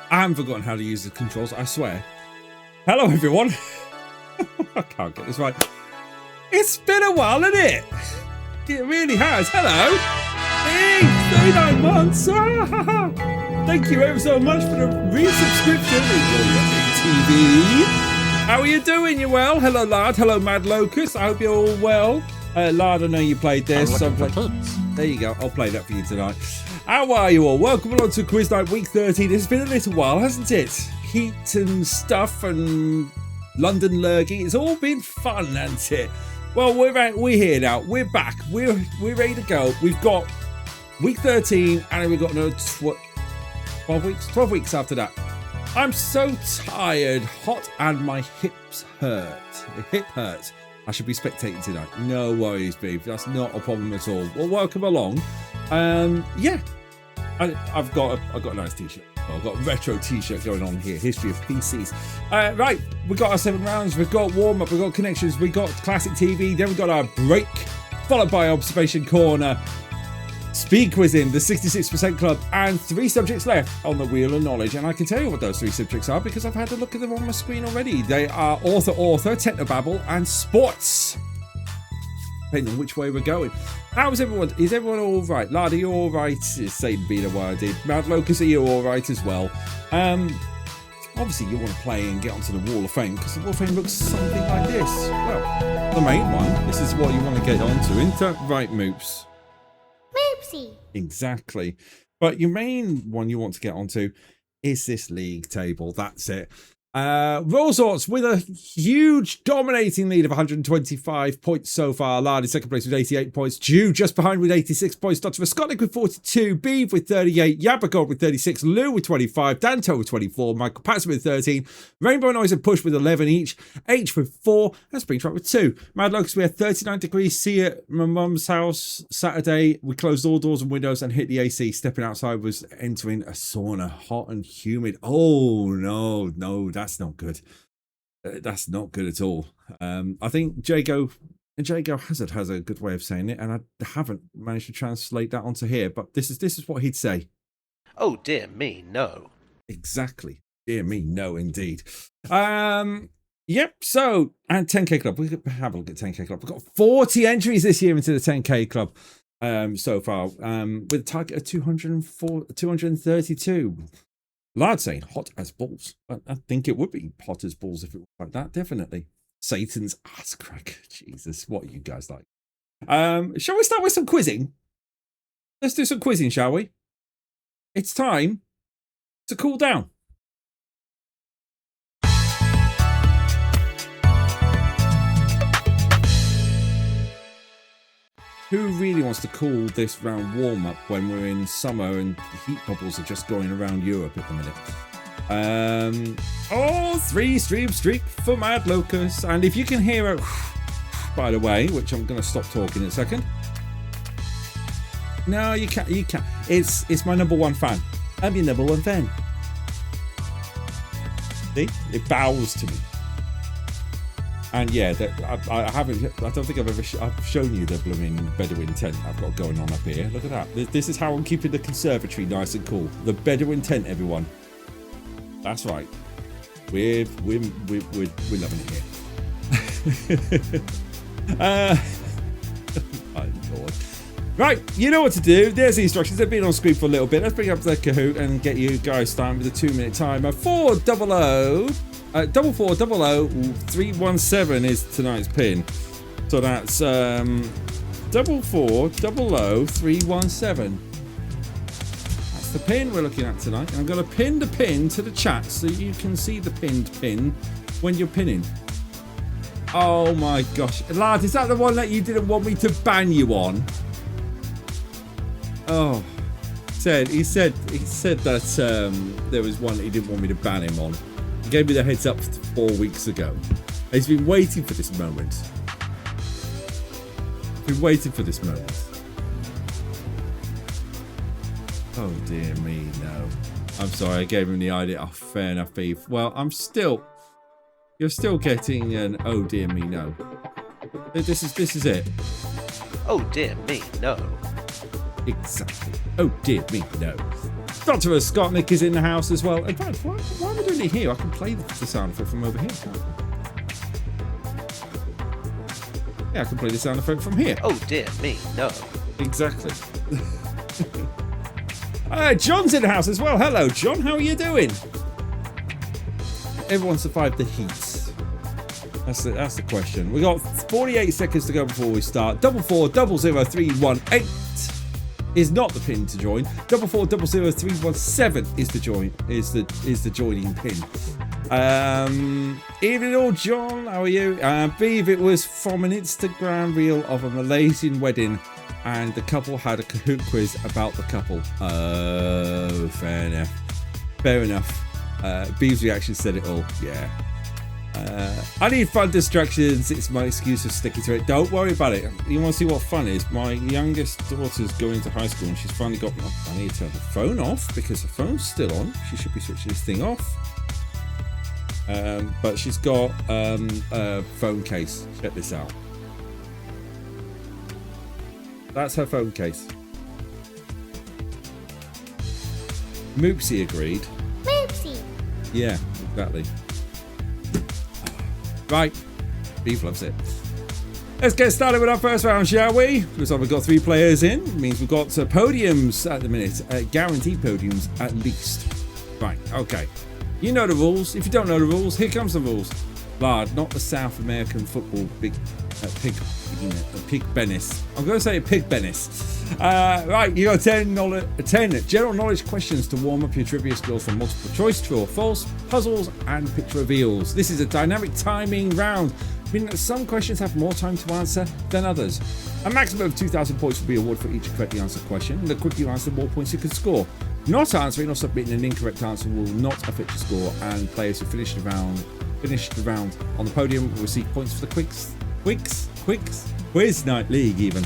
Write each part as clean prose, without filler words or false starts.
I haven't forgotten how to use the controls, I swear. Hello, everyone. I can't get this right. It's been a while, hasn't it? It really has. Hello. Hey, 39 months. Thank you ever so much for the resubscription. TV. How are you doing? You well? Hello, Lard. Hello, Mad Locust. I hope you're all well. Lard, I know you played this. There you go. I'll play that for you tonight. How are you all? Welcome along to Quiz Night Week 13. It's been a little while, hasn't it? Heat and stuff and London lurking. It's all been fun, hasn't it? Well, we're here now. We're back. We're ready to go. We've got week 13 and we've got another 12 weeks after that. I'm so tired, hot, and my hips hurt. The hip hurts. I should be spectating tonight. No worries, babe. That's not a problem at all. Well, welcome along. Yeah, I've got a nice t-shirt. I've got a retro t-shirt going on here. History of PCs. Right, we got our 7 rounds. We've got warm up. We've got connections. We got classic TV. Then we got our break, followed by observation corner, speed quizzing, the 66% club, and 3 subjects left on the wheel of knowledge. And I can tell you what those 3 subjects are because I've had a look at them on my screen already. They are author, technobabble, and sports. Depending on which way we're going. How's everyone? Is everyone all right? Lard, are you all right? It's Satan being a while, dude. Mad Locust, are you all right as well? Obviously, you want to play and get onto the Wall of Fame because the Wall of Fame looks something like this. Well, the main one. This is what you want to get onto, isn't it? Right, Moops. Moopsy. Exactly. But your main one you want to get onto is this league table. That's it. Rosorts with a huge dominating lead of 125 points so far. Lard in second place with 88 points. Jew just behind with 86 points. Dr. Scotland with 42. Beeve with 38. Yabagod with 36. Lou with 25. Danto with 24. Michael Patterson with 13. Rainbow Noise and Push with 11 each. H with 4. And Springtrap with 2. Mad Locust, we had 39 degrees C at my mum's house Saturday. We closed all doors and windows and hit the AC. Stepping outside was entering a sauna. Hot and humid. Oh, no, that's not good. That's not good at all. I think Jago Hazard has a good way of saying it, and I haven't managed to translate that onto here, but this is what he'd say. Oh dear me, no. Exactly. Dear me, no indeed. Yep, so, and 10k club. We could have a look at 10k club. We've got 40 entries this year into the 10k club so far, with a target of 232. Lard saying hot as balls. I think it would be hot as balls if it was like that, definitely. Satan's ass crack. Jesus, what are you guys like? Shall we start with some quizzing? Let's do some quizzing, shall we? It's time to cool down. Who really wants to call this round warm up when we're in summer and heat bubbles are just going around Europe at the minute? 3-stream streak for Mad Locust. And if you can hear it, by the way, which I'm going to stop talking in a second. No, you can't. It's my number 1 fan. I'm your number 1 fan. See? It bows to me. And yeah, I don't think I've ever I've shown you the blooming Bedouin tent I've got going on up here. Look at that. This is how I'm keeping the conservatory nice and cool. The Bedouin tent, everyone. That's right. We're loving it here. My Lord. Right, you know what to do. There's the instructions. They've been on screen for a little bit. Let's bring up the Kahoot and get you guys started with a 2-minute timer. 400. 4400317 is tonight's pin. So that's 4400317. That's the pin we're looking at tonight. And I'm going to pin the pin to the chat so you can see the pinned pin when you're pinning. Oh my gosh. Lad, is that the one that you didn't want me to ban you on? Oh. He said that there was one that he didn't want me to ban him on. He gave me the heads up 4 weeks ago. He's been waiting for this moment. Oh dear me, no. I'm sorry, I gave him the idea. Oh, fair enough, Beef. Well, you're still getting an oh dear me, no. This is it. Oh dear me, no. Exactly. Oh dear me, no. Dr. Scottnick is in the house as well. In fact, why am I doing it here? I can play the sound effect from over here, can't I? Yeah, I can play the sound effect from here. Oh dear me, no. Exactly. John's in the house as well. Hello, John. How are you doing? Everyone survived the heat. That's the question. We got 48 seconds to go before we start. 4400318 is not the pin to join. 4400317 is the joining pin. Evening all, John. How are you? I believe it was from an Instagram reel of a Malaysian wedding, and the couple had a Kahoot quiz about the couple. Oh, fair enough. Fair enough. Bee's reaction said it all. Yeah. I need fun distractions. It's my excuse for sticking to it. Don't worry about it. You want to see what fun is? My youngest daughter's going to high school and she's finally got... I need to turn the phone off because the phone's still on. She should be switching this thing off. But she's got a phone case. Check this out. That's her phone case. Moopsy agreed. Moopsy. Yeah, exactly. Right, Beef loves it. Let's get started with our first round, shall we? Looks like we've got 3 players in. It means we've got podiums at the minute. Guaranteed podiums at least. Right, okay. You know the rules. If you don't know the rules, here comes the rules. Lard, not the South American football pig Bennis. I'm going to say pig Bennis. Right, you got 10 general knowledge questions to warm up your trivia skills from multiple choice, true or false, puzzles, and picture reveals. This is a dynamic timing round, meaning that some questions have more time to answer than others. A maximum of 2,000 points will be awarded for each correctly answered question, and the quicker you answer, the more points you can score. Not answering or submitting an incorrect answer will not affect your score, and players who finish the round on the podium will receive points for the quiz night league even.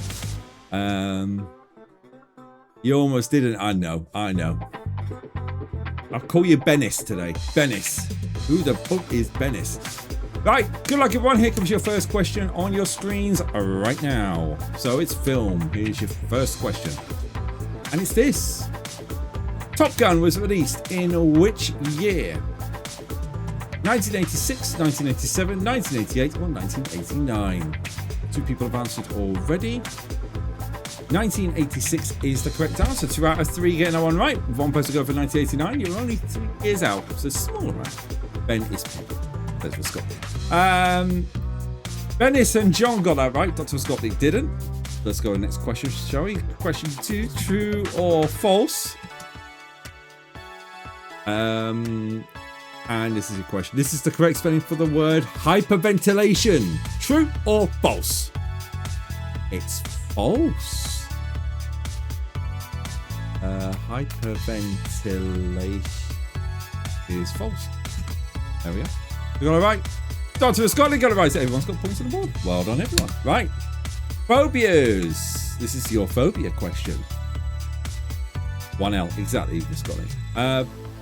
You almost didn't. I know. I'll call you Bennis today. Bennis. Who the fuck is Bennis? Right, good luck everyone. Here comes your first question on your screens right now. So it's film. Here's your first question. And it's this. Top Gun was released in which year? 1986, 1987, 1988, or 1989? 2 people have answered already. 1986 is the correct answer. 2 out of 3 getting that one right. 1 person go for 1989. You're only 3 years out. So small amount. Ben is pink. That's for Scotland. Bennis and John got that right. Dr. Scotland didn't. Let's go to the next question, shall we? Question 2. True or false? And this is your question. This is the correct spelling for the word hyperventilation. True or false? It's false. Hyperventilation is false. There we go. We got it right. Dr. Scotland got it right. Everyone's got points on the board. Well done, everyone. Right. Phobias. This is your phobia question. 1L. Exactly, Scotland.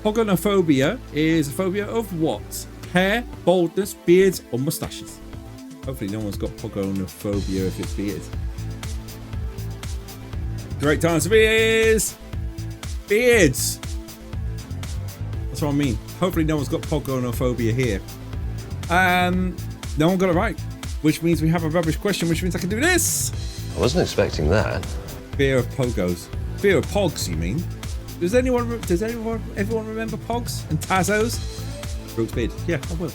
Pogonophobia is a phobia of what? Hair, baldness, beards, or moustaches? Hopefully no one's got pogonophobia if it's beards. Correct answer is beards. That's what I mean. Hopefully no one's got pogonophobia here. No one got it right, which means we have a rubbish question, which means I can do this. I wasn't expecting that. Fear of pogos. Fear of pogs, you mean? Does everyone remember Pogs and Tazos? Brooks Beard. Yeah, I will.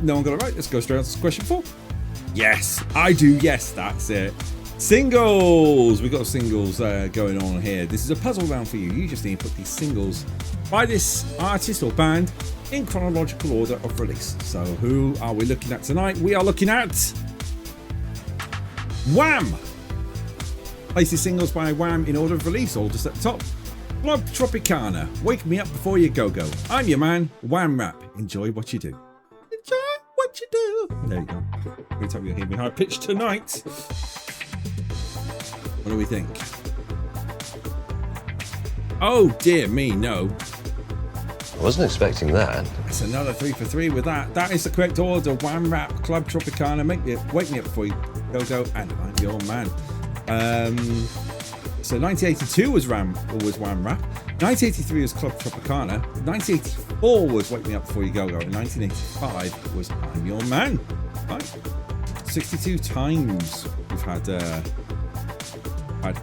No one got it right. Let's go straight on to question 4. Yes, I do. Yes, that's it. Singles. We've got singles going on here. This is a puzzle round for you. You just need to put these singles by this artist or band in chronological order of release. So who are we looking at tonight? We are looking at Wham! Place your singles by Wham in order of release, all just at the top. Club Tropicana, Wake Me Up Before You Go-Go. I'm your man, Wham Rap. Enjoy what you do. Enjoy what you do. There you go. Every time you hear me high pitch tonight. What do we think? Oh dear me, no. I wasn't expecting that. That's another 3 for 3 with that. That is the correct order. Wham Rap, Club Tropicana, Wake Me Up Before You Go-Go, and I'm your man. So 1982 was Wham Rap. 1983 was Club Tropicana. 1984 was Wake Me Up Before You Go Go. And 1985 was I'm Your Man. Right. 62 times we've had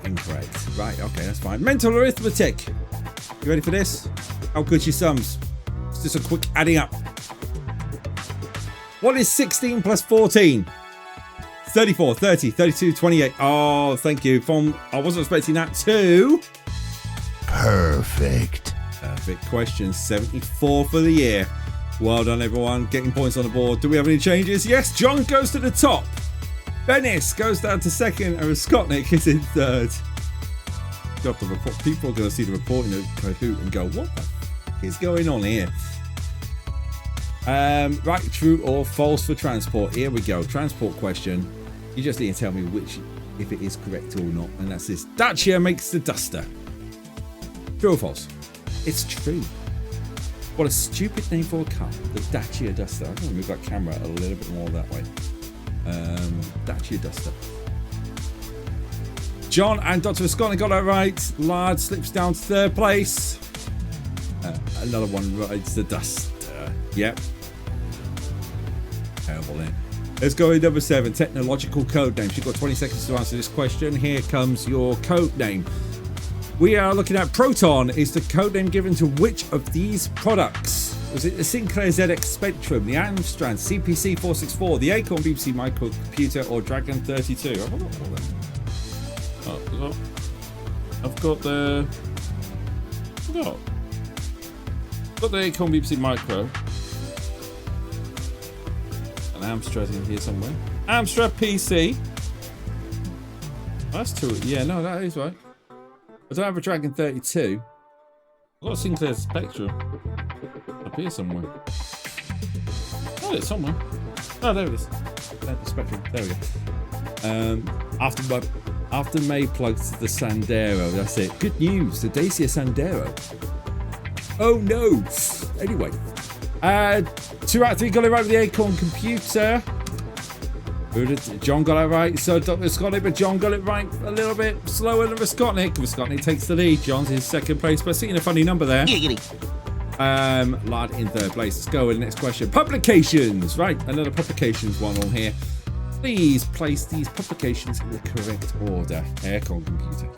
incorrect. Right, okay, that's fine. Mental arithmetic. You ready for this? How good's your sums? It's just a quick adding up. What is 16 plus 14? 34, 30, 32, 28. Oh, thank you. From I wasn't expecting that too. Perfect question. 74 for the year. Well done, everyone. Getting points on the board. Do we have any changes? Yes, John goes to the top. Bennis goes down to second, and Skotnik is in third. Got the report. People are going to see the report in the Kahoot and go, what the f is going on here? Right, true or false for transport. Here we go. Transport question. You just need to tell me if it is correct or not. And that's this. Dacia makes the Duster. True or false? It's true. What a stupid name for a car. The Dacia Duster. I'm going to move that camera a little bit more that way. Dacia Duster. John and Dr. Scott got that right. Lard slips down to third place. Another one rides the Duster. Yep. Terrible name. Let's go with number 7. Technological code names. You've got 20 seconds to answer this question. Here comes your code name. We are looking at Proton. Is the code name given to which of these products? Was it the Sinclair ZX Spectrum, the Amstrad CPC 464, the Acorn BBC microcomputer, or Dragon 32? I've got all them. I've got the Acorn BBC Micro. An Amstrad in here somewhere. Amstrad PC. That's two. Yeah, no, that is right. I don't have a Dragon 32. I've got a Sinclair Spectrum up here somewhere. Oh, it's somewhere. Oh, there it is. The Spectrum. There we go. After May plugs the Sandero. That's it. Good news. The Dacia Sandero. Oh no. Anyway. 2 out of 3 got it right with the Acorn computer. John got it right. So Dr. Skotnik, but John got it right a little bit slower than Skotnik. Skotnik takes the lead. John's in second place, but seeing a funny number there. Lard in third place. Let's go with the next question. Publications. Right, another publications one on here. Please place these publications in the correct order. Aircon computer.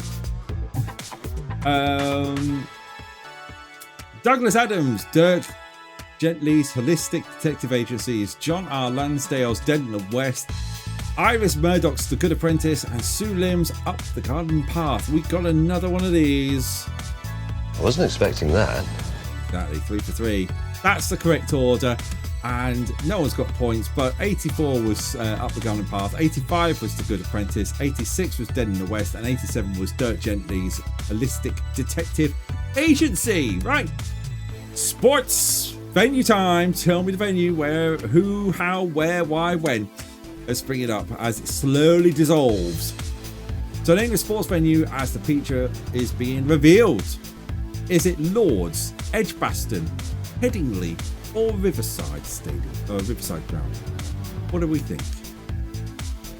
Douglas Adams, Dirt Gently's Holistic Detective Agencies, John R. Lansdale's Dead in the West, Iris Murdoch's The Good Apprentice, and Sue Lim's Up the Garden Path. We got another one of these. I wasn't expecting that. Exactly, 3 for 3. That's the correct order. And no one's got points, but 84 was Up the Garden Path, 85 was The Good Apprentice, 86 was Dead in the West, and 87 was Dirt Gently's Holistic Detective Agency. Right. Sports venue time. Tell me the venue, where, who, how, where, why, when. Let's bring it up as it slowly dissolves. So name the sports venue as the picture is being revealed. Is it Lords, Edgbaston, Headingley, or Riverside Stadium, or Riverside Ground? What do we think?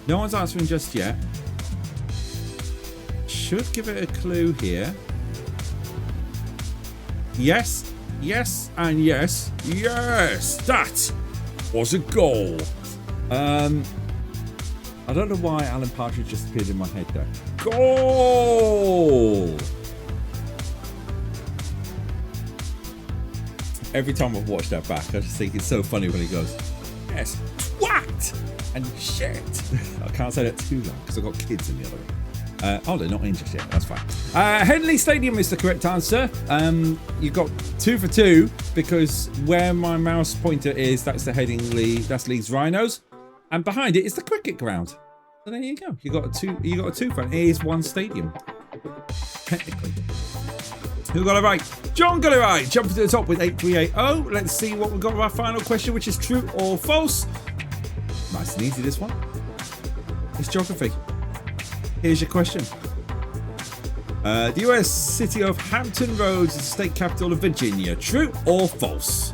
No one's answering just yet. Should give it a clue here. Yes, yes, and yes. Yes, that was a goal. I don't know why Alan Partridge just appeared in my head there. Goal! Every time I've watched that back, I just think it's so funny when he goes, yes, twat, and shit. I can't say that too loud because I've got kids in the other room. Oh, they're not in just yet. That's fine. Headingley Stadium is the correct answer. You got 2 for 2 because where my mouse pointer is, that's the Headingley, that's Leeds Rhinos, and behind it is the cricket ground. So there you go. You got a 2. You got a 2 for it. It is one stadium, technically. Who got it right? John got it right. Jumping to the top with 8380. Let's see what we've got for our final question, which is true or false. Nice and easy, this one. It's geography. Here's your question. The US city of Hampton Roads is the state capital of Virginia. True or false?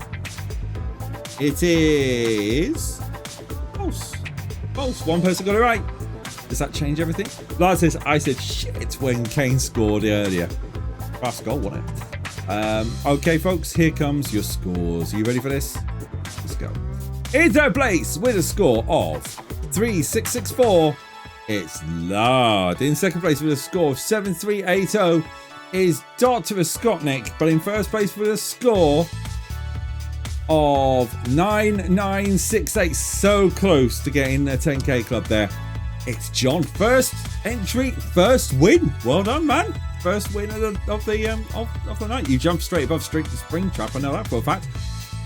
It is false. False. One person got it right. Does that change everything? Lard says, I said shit when Kane scored earlier. Fast goal, wasn't it? Okay, folks, here comes your scores. Are you ready for this? Let's go. In third place with a score of 3664, it's Lard. In second place with a score of 7380 is Dr. Skotnik. But in first place with a score of 9968, so close to getting the 10k club there, it's John. First entry, first win. Well done, man. First win of the night. You jumped straight above Springtrap. I know that for a fact.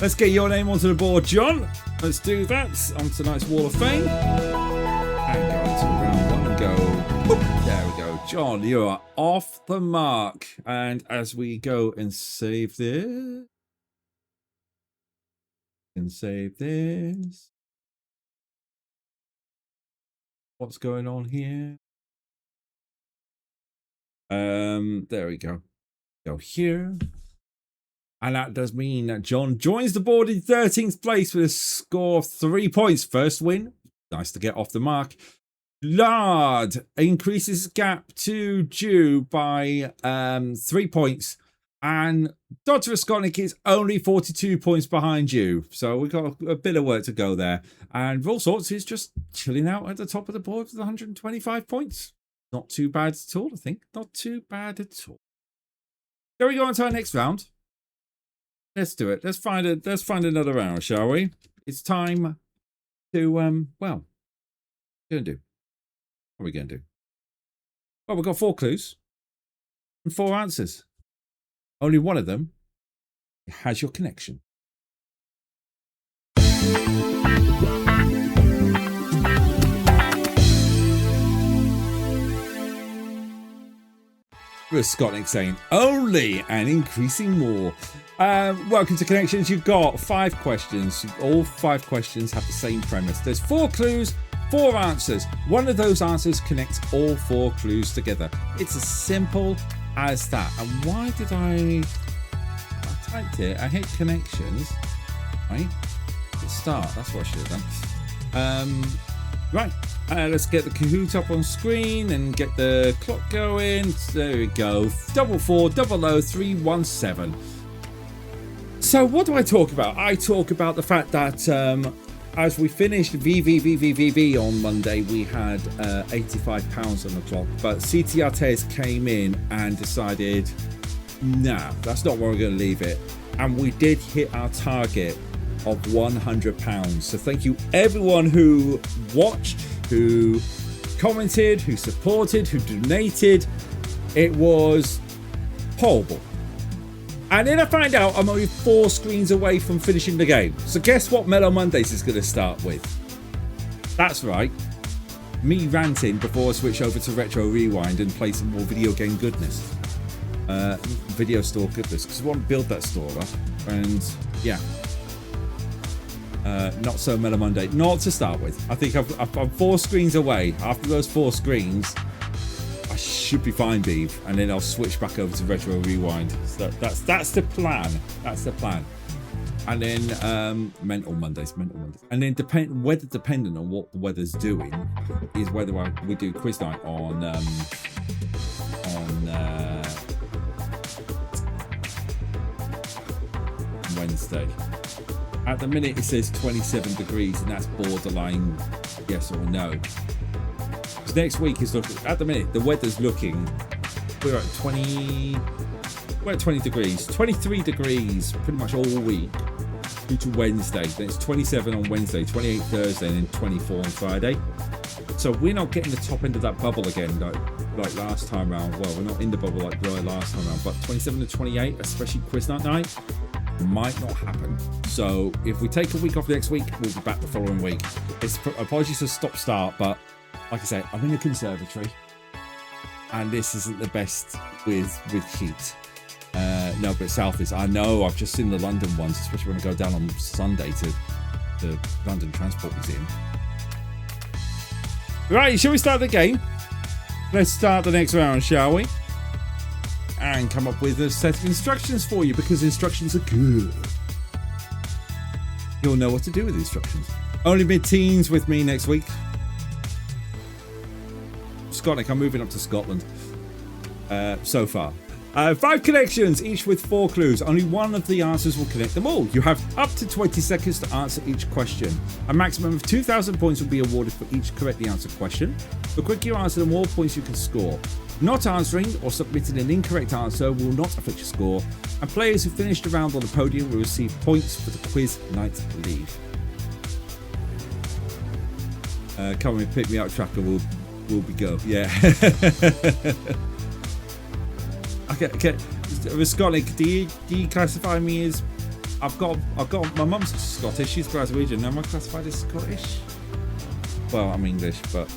Let's get your name onto the board, John. Let's do that on tonight's Wall of Fame. And go into round one and go. Whoop, there we go. John, you are off the mark. And as we go and save this. And save this. What's going on here? There we go. Go here. And that does mean that John joins the board in 13th place with a score of 3 points. First win. Nice to get off the mark. Lard increases gap to Jew by 3 points. And Dr. Skotnik is only 42 points behind you. So we've got a bit of work to go there. And All Sorts is just chilling out at the top of the board with 125 points. Not too bad at all, I think. Not too bad at all. Shall we go on to our next round? Let's do it. Let's find another round, shall we? It's time to, well, what are we going to do? What are we going to do? Well, we've got 4 clues and 4 answers. Only one of them has your connection. With Skotnik saying only and increasing more. Welcome to Connections. You've got 5 questions. All 5 questions have the same premise. There's 4 clues, 4 answers. One of those answers connects all 4 clues together. It's as simple as that. And why did I typed it? I hit connections. Right? Hit start. That's what I should have done. Right. Let's get the Kahoot up on screen and get the clock going. There we go. 4400317. So what do I talk about? I talk about the fact that as we finished VV on Monday, we had £85 on the clock. But CT Artes came in and decided, nah, that's not where we're going to leave it. And we did hit our target of £100. So thank you everyone who watched, who commented, who supported, who donated. It was horrible. And then I find out I'm only 4 screens away from finishing the game. So guess what Mellow Mondays is going to start with? That's right, me ranting before I switch over to Retro Rewind and play some more video game goodness. Video store goodness, because I want to build that store up. And yeah. Not so Mellow Monday. Not to start with. I think I'm 4 screens away. After those 4 screens, I should be fine, Beeve, and then I'll switch back over to Retro Rewind. So that's the plan. That's the plan. And then Mental Mondays. And then weather dependent on what the weather's doing is whether we do quiz night on Wednesday. At the minute it says 27 degrees and that's borderline yes or no. Next week is looking, at the minute the weather's looking, we're at 20 degrees, 23 degrees pretty much all week due to Wednesday. Then it's 27 on Wednesday, 28 Thursday, and then 24 on Friday. So we're not getting the top end of that bubble again like last time round. Well, we're not in the bubble like we were last time round, but 27 to 28, especially quiz night, might not happen. So if we take a week off next week, we'll be back the following week. It's apologies for stop start, but like I say, I'm in a conservatory and this isn't the best with heat. No, but south is, I know, I've just seen the London ones, especially when I go down on Sunday to the London Transport Museum. Right, shall we start the game? Let's start the next round, shall we? And come up with a set of instructions for you, because instructions are good. You'll know what to do with instructions. Only mid-teens with me next week. Scotland. I'm moving up to Scotland so far. 5 connections, each with 4 clues. Only one of the answers will connect them all. You have up to 20 seconds to answer each question. A maximum of 2,000 points will be awarded for each correctly answered question. The quicker you answer, the more points you can score. Not answering or submitting an incorrect answer will not affect your score, and players who finished the round on the podium will receive points for the quiz night leave. Come and pick me up, tracker. Will be go. Yeah. Okay. Scotland, do you classify me as? I've got my mum's Scottish. She's Glaswegian. Am I classified as Scottish? Well, I'm English, but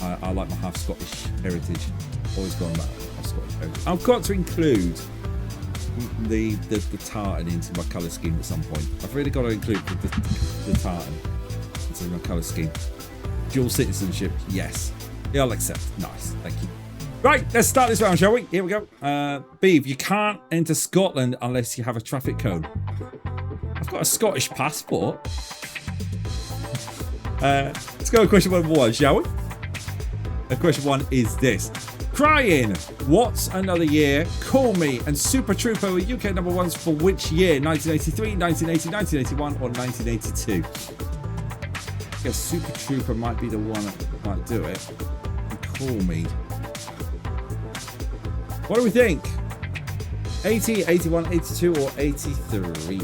I like my half Scottish heritage. Always gone that half Scottish heritage. I've got to include the tartan into my colour scheme at some point. I've really got to include the tartan into my colour scheme. Dual citizenship, yes. Yeah, I'll accept. Nice, thank you. Right, let's start this round, shall we? Here we go. Beav, you can't enter Scotland unless you have a traffic code. I've got a Scottish passport. Let's go with question number 1, shall we? Question 1 is this. Crying, What's Another Year, Call Me, and Super Trooper were UK number 1s for which year? 1983, 1980, 1981, or 1982? I guess Super Trooper might be the one that might do it. And Call Me. What do we think? 80, 81, 82, or 83?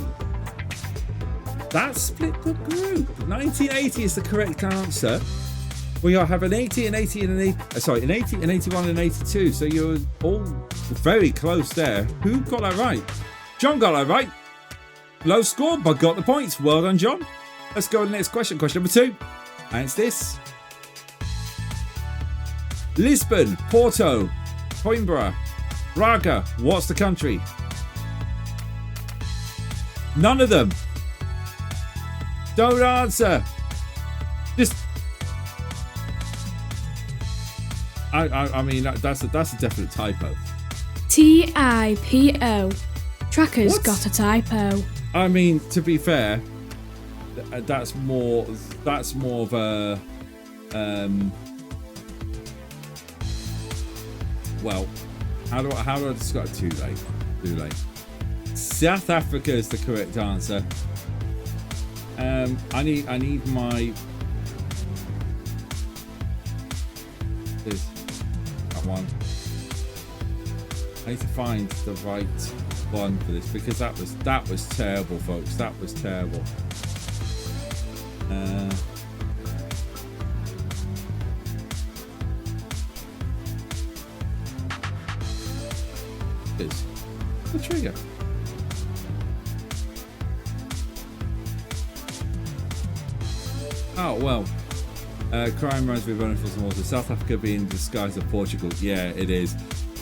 That split the group. 1980 is the correct answer. We have an 80, an 80, and an 80. Sorry, an 80, an 81, and an 82. So you're all very close there. Who got that right? John got that right. Low score, but got the points. Well done, John. Let's go to the next question. Question number 2. And it's this. Lisbon, Porto, Coimbra, Braga. What's the country? None of them. Don't answer. Just. I mean that's a definite typo. typo. Tracker's got a typo. I mean, to be fair, that's more of a well, how do I describe it? Too late. South Africa is the correct answer. I need my that one. I need to find the right one for this because that was terrible, folks. That was terrible. Is the trigger. Oh well. Crime runs with running for some water. South Africa being disguised as Portugal. Yeah, it is.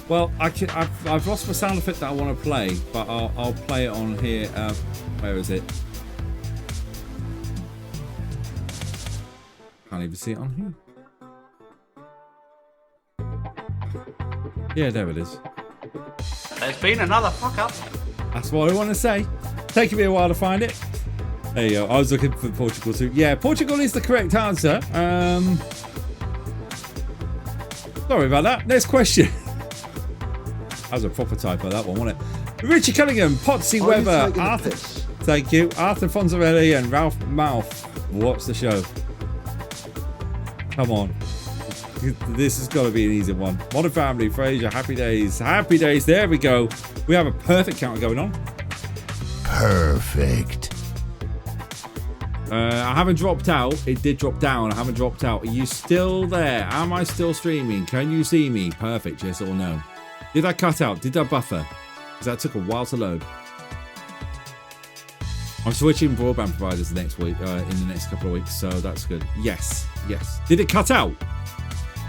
Well, I've lost my sound effect that I want to play, but I'll play it on here. Where is it? Can't even see it on here. Yeah, there it is. There's been another fuck up. That's what I want to say. Taking me a while to find it. There you go. I was looking for Portugal too. Yeah, Portugal is the correct answer. Sorry about that. Next question. That was a proper typo, that one, wasn't it? Richie Cunningham, Potsy Weber, Arthur. Thank you. Arthur Fonzarelli and Ralph Mouth. Watch the show. Come on. This has got to be an easy one. Modern Family, Frasier, Happy Days. Happy Days. There we go. We have a perfect counter going on. Perfect. I haven't dropped out. It did drop down. I haven't dropped out. Are you still there? Am I still streaming? Can you see me? Perfect. Yes or no? Did I cut out? Did I buffer? Because that took a while to load. I'm switching broadband providers next week, in the next couple of weeks, so that's good. Yes. Did it cut out?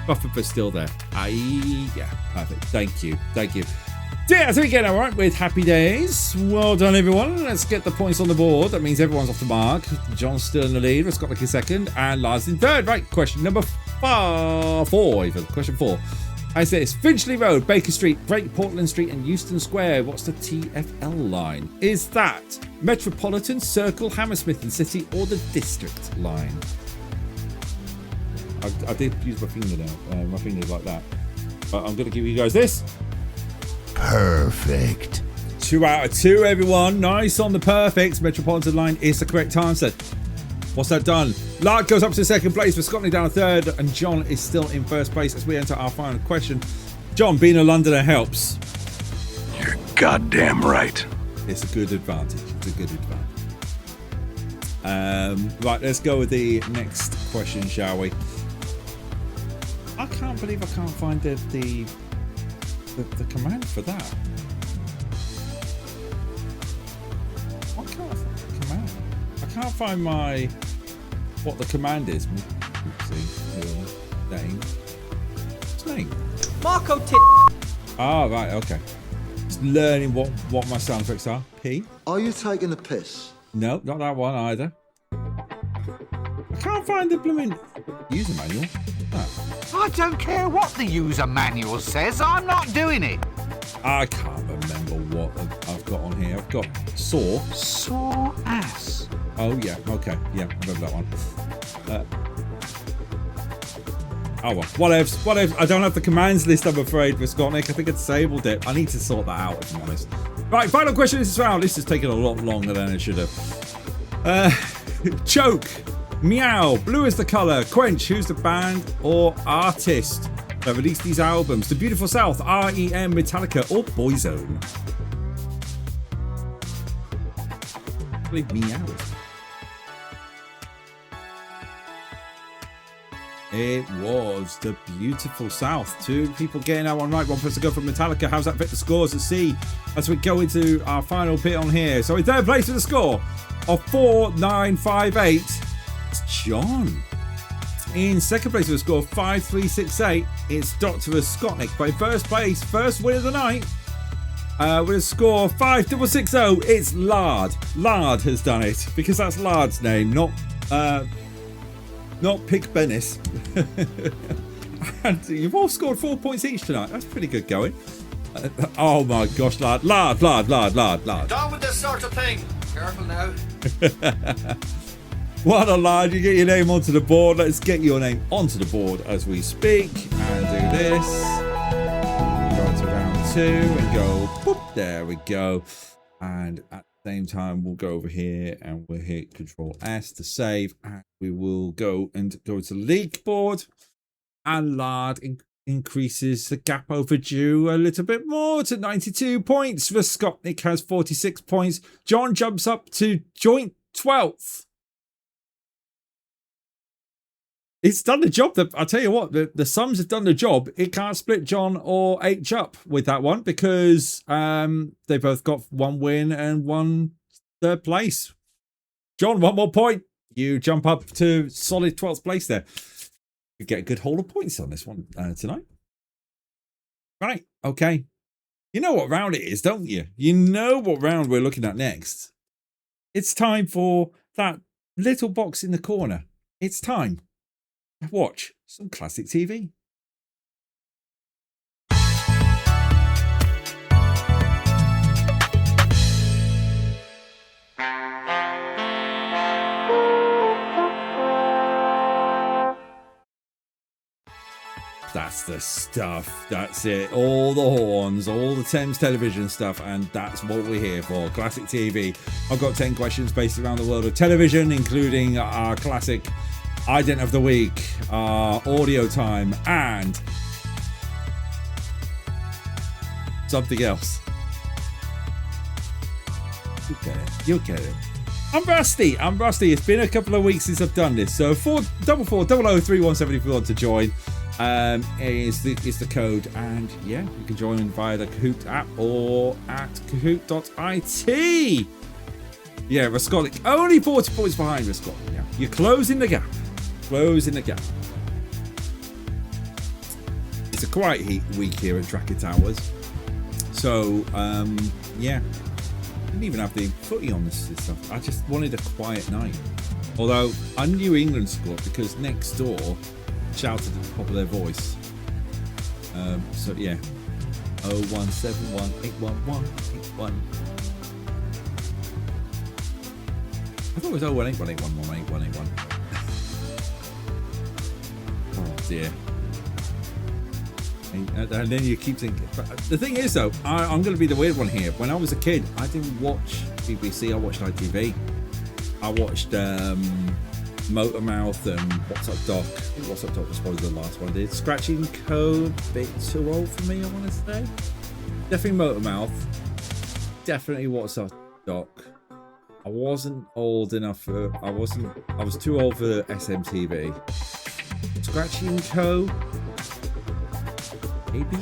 Buffer, but still there. Yeah, perfect. Thank you. Yeah, so we get all right with Happy Days. Well done, everyone. Let's get the points on the board. That means everyone's off the mark. John's still in the lead. Let's got like a second. And Lard's in third. Right, question number 4 even. Question 4. I say it's Finchley Road, Baker Street, Great Portland Street, and Euston Square. What's the TfL line? Is that Metropolitan, Circle, Hammersmith and City, or the District line? I did use my finger now. My finger's like that. But I'm going to give you guys this. Perfect. 2 out of 2, everyone. Nice on the perfect. Metropolitan line is the correct answer. What's that done? Lard goes up to second place with Scotland down a third, and John is still in first place as we enter our final question. John, being a Londoner helps. You're goddamn right. It's a good advantage. It's a good advantage. Right, let's go with the next question, shall we? I can't believe I can't find the command for that. Why can't I find the command? I can't find what the command is. Oopsie. Name. What's name? Marco T. Ah, right, okay. Just learning what my sound effects are. P. Are you taking a piss? No, not that one either. I can't find the blooming user manual. I don't care what the user manual says, I'm not doing it. I can't remember what I've got on here. I've got saw. Sore ass. Oh, yeah, okay. Yeah, I remember that one. Oh, well, whatevs. I don't have the commands list, I'm afraid, for Scotnick. I think I disabled it. I need to sort that out, if I'm honest. Right, final question this round. This has taken a lot longer than it should have. Choke. Meow, Blue is the colour, Quench, who's the band or artist that released these albums? The Beautiful South, REM, Metallica, or Boyzone? I believe Meow. It was The Beautiful South. 2 people getting that one right, 1 person go from Metallica. How's that fit the scores? Let's see as we go into our final bit on here. So in third place with a score of 4958. It's John. In second place with a score of 5368, it's Dr. Scotnick. But in first place, first win of the night, with a score of 5660, it's Lard. Lard has done it because that's Lard's name, not Pick Bennis. And you've all scored 4 points each tonight. That's pretty good going. Oh my gosh, Lard. Down with this sort of thing. Careful now. What a Lard, you get your name onto the board. Let's get your name onto the board as we speak and do this. Go into round 2 and go, boop, there we go. And at the same time, we'll go over here and we'll hit Control S to save. And we will go to the league board. And Lard increases the gap overdue a little bit more to 92 points. Scotnick has 46 points. John jumps up to joint 12th. It's done the job. I'll tell you what, the sums have done the job. It can't split John or H up with that one because they both got 1 win and 1 third place. John, 1 more point. You jump up to solid 12th place there. You get a good haul of points on this one tonight. Right, okay. You know what round it is, don't you? You know what round we're looking at next. It's time for that little box in the corner. It's time. Watch some classic TV. That's the stuff. That's it. All the horns, all the Thames television stuff, and that's what we're here for. Classic TV. I've got 10 questions based around the world of television, including our classic Ident of the Week, audio time, and something else. You'll get it. I'm rusty. It's been a couple of weeks since I've done this. So 444-003170 if you want to join. Is the code, and yeah, you can join via the Kahoot app or at kahoot.it. Yeah, Rascolic only 40 points behind Rascolic. Yeah, you're closing the gap. It's a quiet week here at Tracker Towers. So, yeah. Didn't even have the footy on this stuff. I just wanted a quiet night. Although, I knew England scored because next door shouted at the top of their voice. So, yeah. 017181181. I thought it was 018181181. dear. And then you keep thinking. But the thing is, though, I'm going to be the weird one here. When I was a kid, I didn't watch BBC. I watched ITV. I watched Motormouth and What's Up Doc. I think What's Up Doc was probably the last one I did. Scratching Code, bit too old for me, I want to say. Definitely Motormouth. Definitely What's Up Doc. I wasn't old enough for. I was too old for SMTV. Scratching Code. Maybe.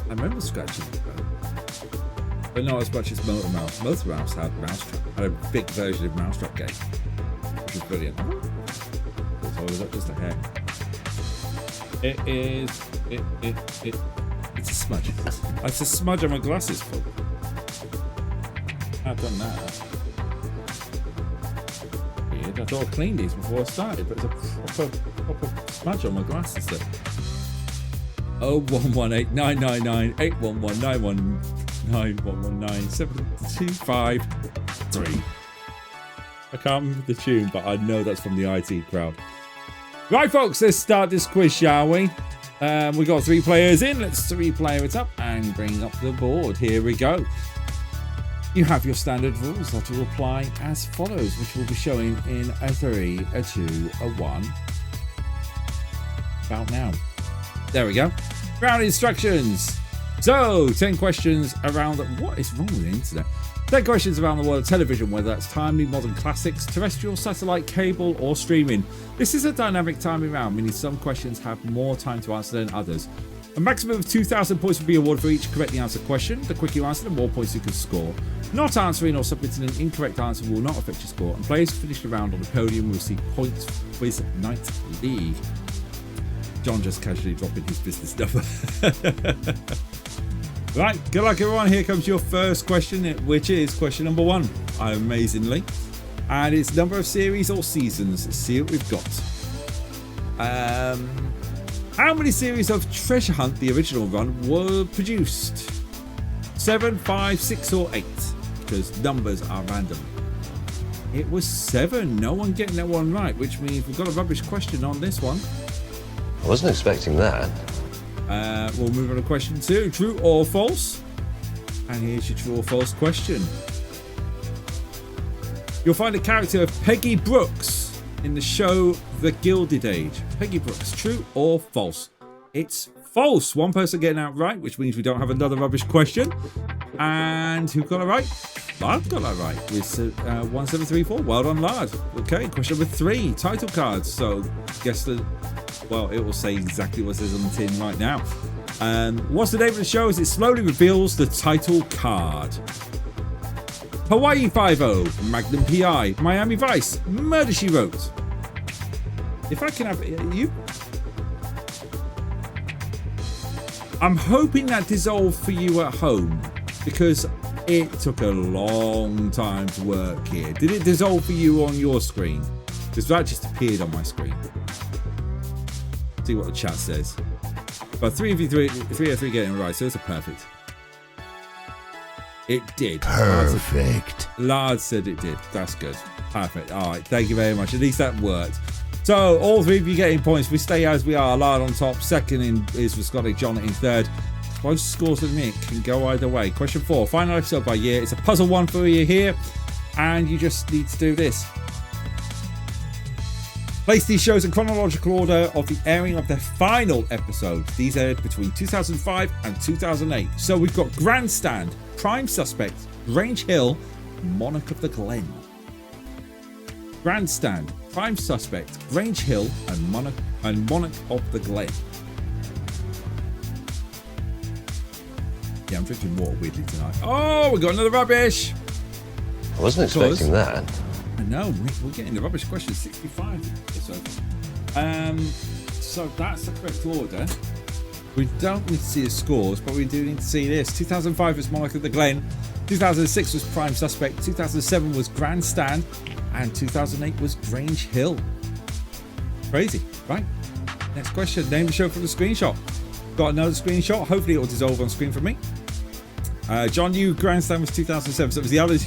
I remember Scratching Code. But not as much as Motormouth. Motormouth had Mousetrap. Had a big version of Mousetrap game. Which was brilliant. So was that just a hair? It is. It's a smudge. It's a smudge on my glasses. I've done that. Weird. I thought I cleaned these before I started, but it's a proper smudge on my glasses there. 01189998119119725 I can't remember the tune, but I know that's from the IT crowd. Right, folks, let's start this quiz, shall we? We got 3 players in. Let's 3-player it up and bring up the board. Here we go. You have your standard rules that will apply as follows, which will be showing in a 3, a 2, a 1. About now. There we go. Round instructions. So, 10 questions around what is wrong with the internet? 10 questions around the world of television, whether that's timely, modern classics, terrestrial, satellite, cable, or streaming. This is a dynamic timing round, meaning some questions have more time to answer than others. A maximum of 2,000 points will be awarded for each correctly answered question. The quicker you answer, the more points you can score. Not answering or submitting an incorrect answer will not affect your score, and players who finish the round on the podium will receive points for Quiz Night League. John just casually dropping his business number. Right, good luck everyone. Here comes your first question, which is question number 1, amazingly. And it's number of series or seasons. Let's see what we've got. How many series of Treasure Hunt, the original run, were produced? 7, 5, 6 or 8? Because numbers are random. It was 7. No one getting that one right, which means we've got a rubbish question on this one. I wasn't expecting that. We'll move on to question 2. True or false? And here's your true or false question. You'll find a character of Peggy Brooks in the show The Gilded Age. Peggy Brooks, true or false? It's false. One person getting out right, which means we don't have another rubbish question. And who got it right? Lard got that right. With 1734. Well done, Lard. Okay, question number 3. Title cards. So guess the... Well, it will say exactly what it says on the tin right now. What's the name of the show as it slowly reveals the title card? Hawaii Five-0, Magnum PI, Miami Vice, Murder, She Wrote. If I can have you... I'm hoping that dissolved for you at home, because it took a long time to work here. Did it dissolve for you on your screen? Because that just appeared on my screen. See what the chat says. But 3 of you, 3 out of 3 getting it right, so it's a perfect. It did. Perfect. Lard said it did. That's good. Perfect. All right. Thank you very much. At least that worked. So all 3 of you getting points. We stay as we are. Lard on top. Second is for Scotty. John in third. Close scores with me. It can go either way. Question 4. Final episode by year. It's a puzzle one for you here. And you just need to do this. Place these shows in chronological order of the airing of their final episode. These aired between 2005 and 2008. So we've got Grandstand, Prime Suspect, Grange Hill, Monarch of the Glen. Grandstand, Prime Suspect, Grange Hill, and Monarch of the Glen. Yeah, I'm drinking water weirdly tonight. Oh, we got another rubbish. I wasn't expecting that. I know, we're getting the rubbish question 65. So that's the correct order. We don't need to see the scores, but we do need to see this. 2005 was Monarch of the Glen, 2006 was Prime Suspect, 2007 was Grandstand, and 2008 was Grange Hill. Crazy, right? Next question. Name the show from the screenshot. Got another screenshot. Hopefully it will dissolve on screen for me. John, you Grandstand was 2007, so it was the others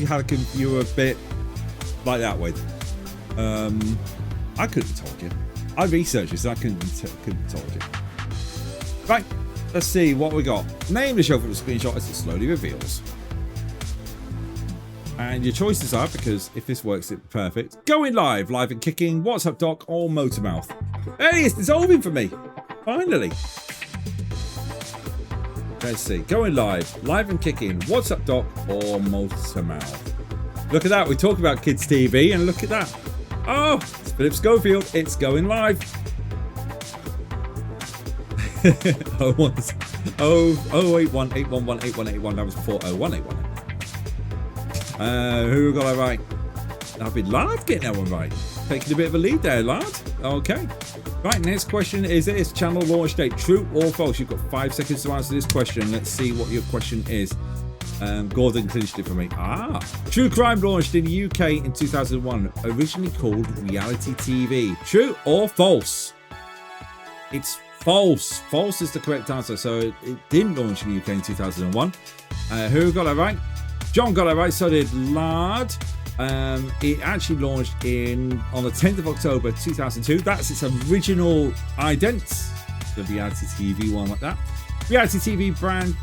you were a bit like that with. I couldn't have told you. I researched this, I couldn't told you. Right, let's see what we got. Name the show from the screenshot as it slowly reveals. And your choices are, because if this works, it's perfect. Going live, live and kicking, What's Up Doc, or Motormouth. Hey, it's dissolving for me. Finally. Let's see. Going live, live and kicking, What's Up Doc, or Motormouth. Look at that. We talk about kids TV, and look at that. Oh, it's Philip Schofield. It's going live. 081-811-8181. That was before 01818. Who got that right? That'd be Lard getting that one right. Taking a bit of a lead there, Lard. Okay. Right, next question is this. Channel launch date, true or false? You've got 5 seconds to answer this question. Let's see what your question is. Gordon clinched it for me. True Crime launched in the UK in 2001, originally called reality TV. True or false? It's false. False is the correct answer. So it didn't launch in the UK in 2001. Who got that right? John got that right. So did Lard. It actually launched on the 10th of October 2002. That's its original ident, the reality TV one like that. Reality TV brand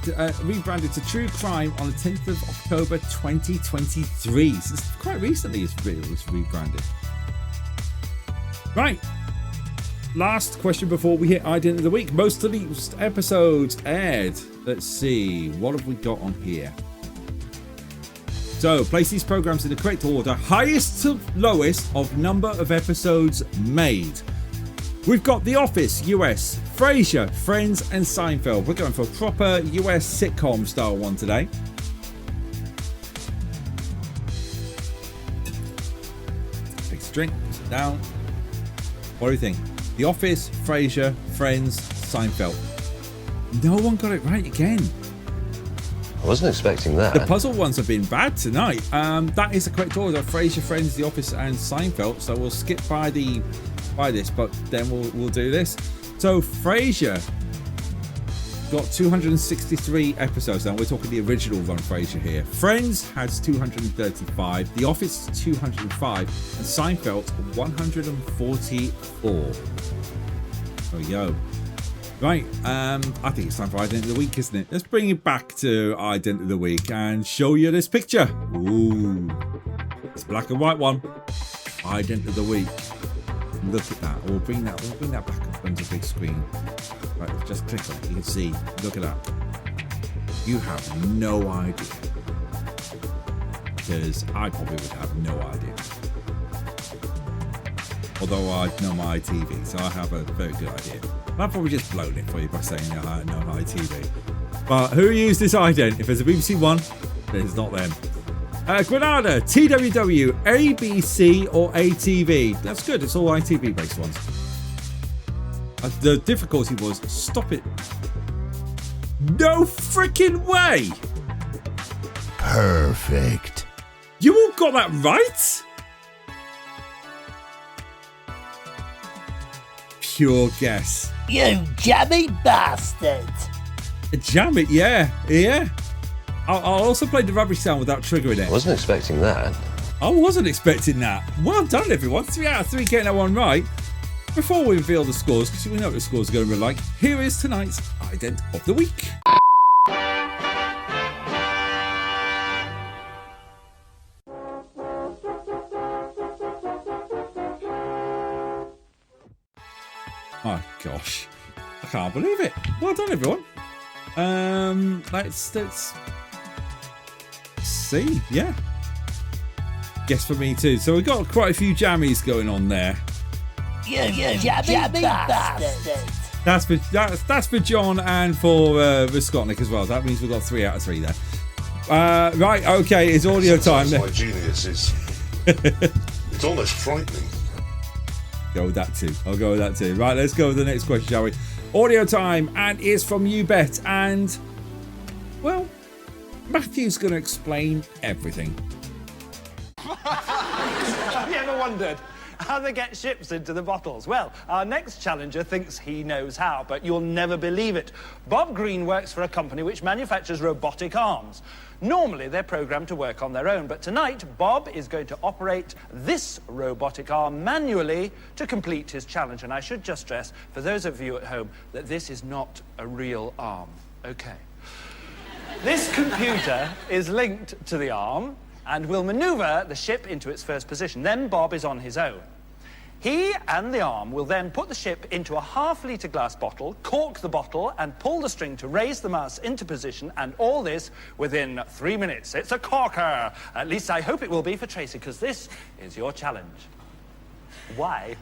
rebranded to True Crime on the 10th of October 2023. So it's quite recently it was rebranded. Right. Last question before we hit Ident of the Week. Most released episodes aired. Let's see. What have we got on here? So, place these programs in the correct order. Highest to lowest of number of episodes made. We've got The Office, US, Frasier, Friends, and Seinfeld. We're going for a proper US sitcom style one today. Take a drink, sit down. What do you think? The Office, Frasier, Friends, Seinfeld. No one got it right again. I wasn't expecting that. The puzzle ones have been bad tonight. That is the correct order. Frasier, Friends, The Office, and Seinfeld. So we'll skip by this, but then we'll do this. So Frasier got 263 episodes. Now we're talking the original run Frasier here. Friends has 235. The Office 205, and Seinfeld 144. There we go. Right, I think it's time for Ident of the Week, isn't it? Let's bring it back to Ident of the Week and show you this picture. Ooh, it's a black and white one. Ident of the Week. Look at that. We'll bring that back up onto the big screen. Right, just click on it. You can see. Look at that. You have no idea, because I probably would have no idea. Although I know my TV, so I have a very good idea. I've probably just blown it for you by saying I know my TV. But who used this ident? If there's a BBC one, then it's not them. Granada, TWW, ABC, or ATV. That's good. It's all ITV based ones. The difficulty was stop it. No freaking way. Perfect. You all got that right? Pure guess. You jammy bastard! Jam it, yeah. I'll also play the rubbish sound without triggering it. I wasn't expecting that. I wasn't expecting that. Well done, everyone. 3 out of 3 getting that one right. Before we reveal the scores, because we know what the scores are going to be like, here is tonight's Ident of the Week. Oh gosh, I can't believe it. Well done, everyone. Let's see. Yeah, guess for me too. So we've got quite a few jammies going on there. You jammy bastard! That's for John and for Viscotnik as well. That means we've got 3 out of 3 there. Right, okay, it's audio time. My genius is. It's almost frightening. Go with that too. I'll go with that too. Right, let's go with the next question, shall we? Audio time, and it's from You Bet. And, well, Matthew's going to explain everything. Have you ever wondered how they get ships into the bottles. Well, our next challenger thinks he knows how, but you'll never believe it. Bob Green works for a company which manufactures robotic arms. Normally, they're programmed to work on their own, but tonight, Bob is going to operate this robotic arm manually to complete his challenge. And I should just stress, for those of you at home, that this is not a real arm. Okay. This computer is linked to the arm and will maneuver the ship into its first position. Then Bob is on his own. He and the arm will then put the ship into a half-litre glass bottle, cork the bottle, and pull the string to raise the mast into position, and all this within 3 minutes. It's a corker. At least I hope it will be for Tracy, because this is your challenge. Why?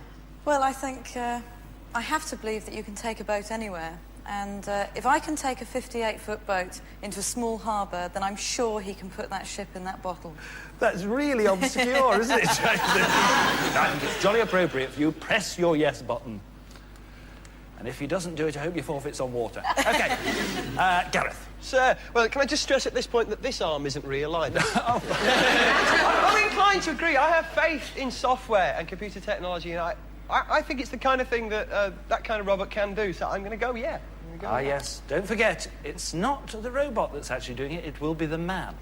Well, I think I have to believe that you can take a boat anywhere. And if I can take a 58-foot boat into a small harbour, then I'm sure he can put that ship in that bottle. That's really obscure, isn't it, Tracy? I think it's jolly appropriate for you. Press your yes button. And if he doesn't do it, I hope he forfeits on water. OK. Gareth. Sir, well, can I just stress at this point that this arm isn't real either? I'm inclined to agree. I have faith in software and computer technology, and I think it's the kind of thing that that kind of robot can do, so I'm going to go, yeah. Yes. Don't forget, it's not the robot that's actually doing it. It will be the man.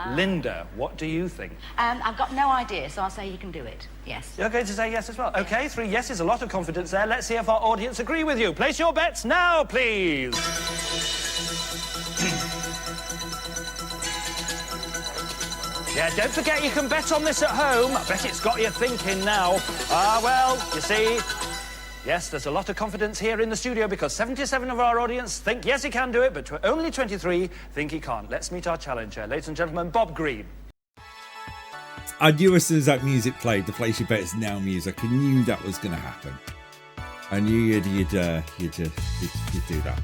Linda, what do you think? I've got no idea, so I'll say he can do it. Yes. You're going to say yes as well? OK, 3 yeses, a lot of confidence there. Let's see if our audience agree with you. Place your bets now, please. Yeah, don't forget you can bet on this at home. I bet it's got you thinking now. Well, you see... Yes, there's a lot of confidence here in the studio because 77 of our audience think, yes, he can do it, but only 23 think he can't. Let's meet our challenger. Ladies and gentlemen, Bob Green. I knew as soon as that music played, the Place Your Bets Now music, I knew that was going to happen. I knew you'd do that.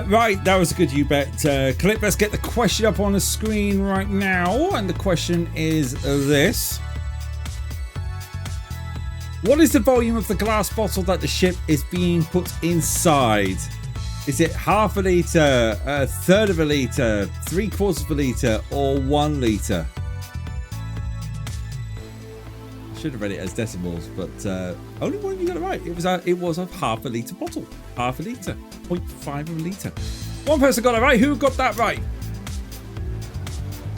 Right, that was a good You Bet clip. Let's get the question up on the screen right now. And the question is this. What is the volume of the glass bottle that the ship is being put inside? Is it half a litre, a third of a litre, 3/4 of a litre, or 1 litre? I should have read it as decimals, but only one of you got it right. It was a half a litre bottle. Half a litre, 0.5 of a litre. One person got it right. Who got that right?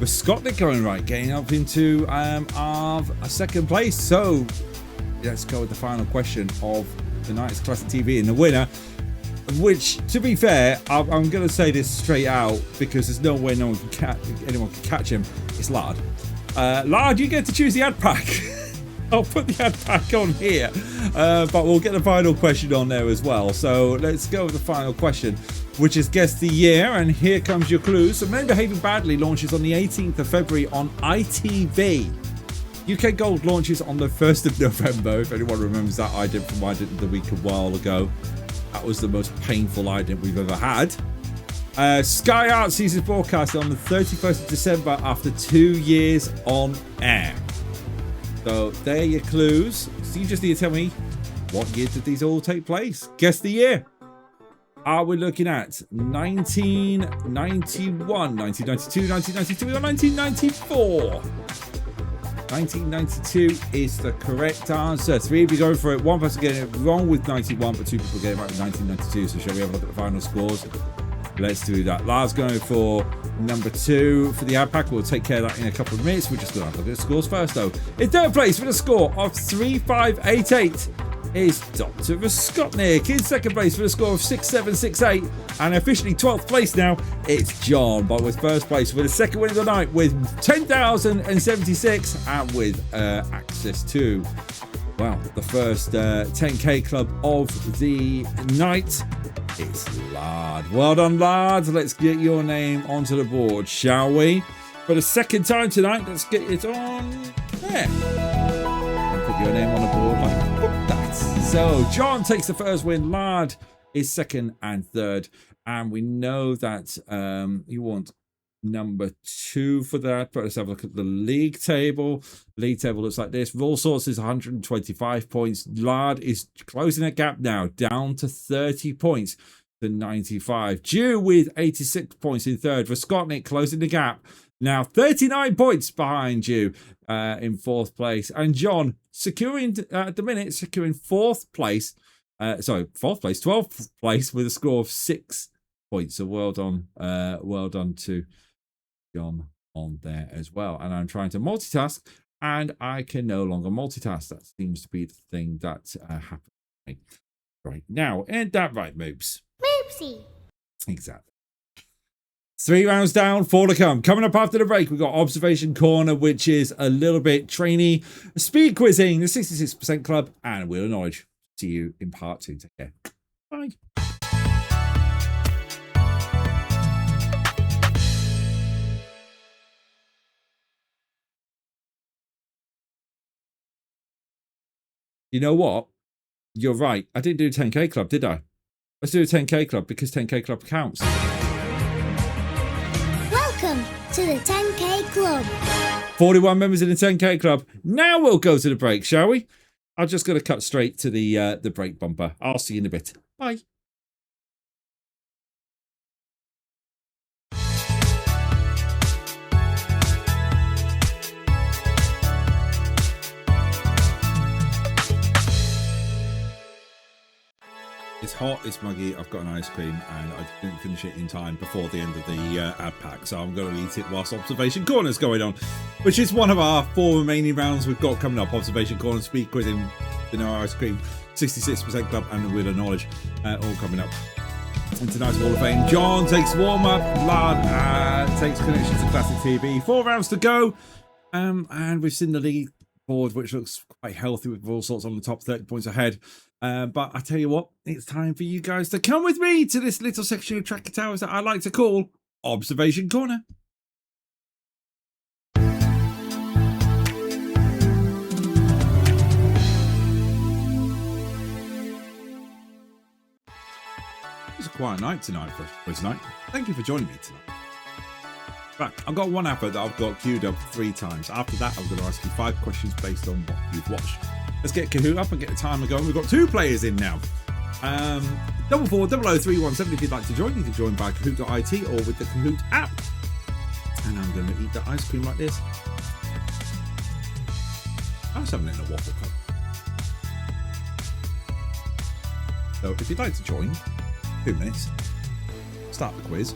Was Scotland going right, getting up into our second place. So let's go with the final question of tonight's Classic TV, and the winner, which, to be fair, I'm going to say this straight out because there's no way anyone can catch him. It's Lard. Lard, you get to choose the ad pack. I'll put the ad pack on here, but we'll get the final question on there as well. So let's go with the final question, which is Guess the Year, and here comes your clues. So Men Behaving Badly launches on the 18th of February on ITV. UK Gold launches on the 1st of November, if anyone remembers that ident from Ident the week a while ago. That was the most painful ident we've ever had. Sky Art season broadcast on the 31st of December after 2 years on air. So there are your clues. So you just need to tell me, what year did these all take place? Guess the year. Are we looking at 1991, 1992, 1993, or 1994? 1992 is the correct answer. 3 of you going for it. 1 person getting it wrong with 91, but 2 people getting it right with 1992. So shall we have a look at the final scores? Let's do that. Lars going for number 2 for the ad pack. We'll take care of that in a couple of minutes. We're just going to have a look at the scores first, though. In third place with a score of 3588 is Dr. Voskotnik. In second place with a score of 6768, and officially 12th place now, it's John. But with first place with a second win of the night with 10,076, and with access to, well, the first 10k club of the night, it's Lard. Well done, Lard. Let's get your name onto the board, shall we? For the second time tonight, let's get it on there. Put your name on the board like that. So John takes the first win. Lard is second and third. And we know that you want number 2 for that. But let's have a look at the league table. League table looks like this. Raw Source is 125 points. Lard is closing that gap now, down to 30 points to 95. Jew with 86 points in third. Voskotnik closing the gap, now 39 points behind you in 4th place. And John securing at the minute, securing 12th place with a score of 6 points. So well done to John on there as well. And I'm trying to multitask, and I can no longer multitask. That seems to be the thing that happens right now. Ain't that right, Moobs? Moobsy. Exactly. 3 rounds down, 4 to come. Coming up after the break, we've got Observation Corner, which is a little bit trainy, speed quizzing, the 66% Club, and Wheel of Knowledge. See you in part 2. Take care. Bye. You know what? You're right. I didn't do a 10K Club, did I? Let's do a 10K Club because 10K Club counts. Welcome to the 10K Club. 41 members in the 10K Club. Now we'll go to the break, shall we? I'm just going to cut straight to the break bumper. I'll see you in a bit. Bye. It's hot, it's muggy, I've got an ice cream, and I didn't finish it in time before the end of the ad pack, so I'm going to eat it whilst Observation Corner's going on, which is one of our 4 remaining rounds we've got coming up. Observation Corner, speed quizzing, vanilla ice cream, 66% Club, and the Wheel of Knowledge, all coming up. In tonight's Hall of Fame, John takes warm-up, Lard takes connection to Classic TV. 4 rounds to go, and we've seen the league board, which looks quite healthy with all sorts on the top, 30 points ahead. But I tell you what, it's time for you guys to come with me to this little section of Tracker Towers that I like to call Observation Corner. It's a quiet night tonight for quiz night. Thank you for joining me tonight. Right, I've got one advert that I've got queued up 3 times. After that, I'm going to ask you 5 questions based on what you've watched. Let's get Kahoot up and get the timer going. We've got 2 players in now. 4400317 if you'd like to join. You can join by Kahoot.it or with the Kahoot app. And I'm going to eat the ice cream like this. I was having it in a waffle cup. So if you'd like to join, 2 minutes. Start the quiz.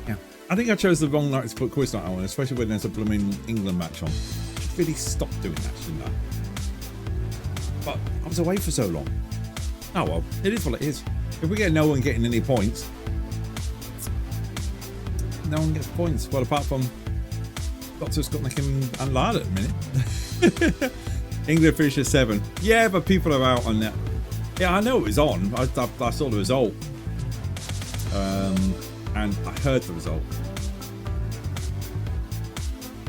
Yeah, I think I chose the wrong night to put quiz night on, especially when there's a blooming England match on. Really stop doing that, shouldn't I? But I was away for so long. Oh well, it is what it is. If we get no one getting any points, no one gets points. Well, apart from Dr. Scotnick and Lard at the minute. England finishes 7. Yeah, but people are out on that. Yeah, I know it was on. I saw the result. And I heard the result.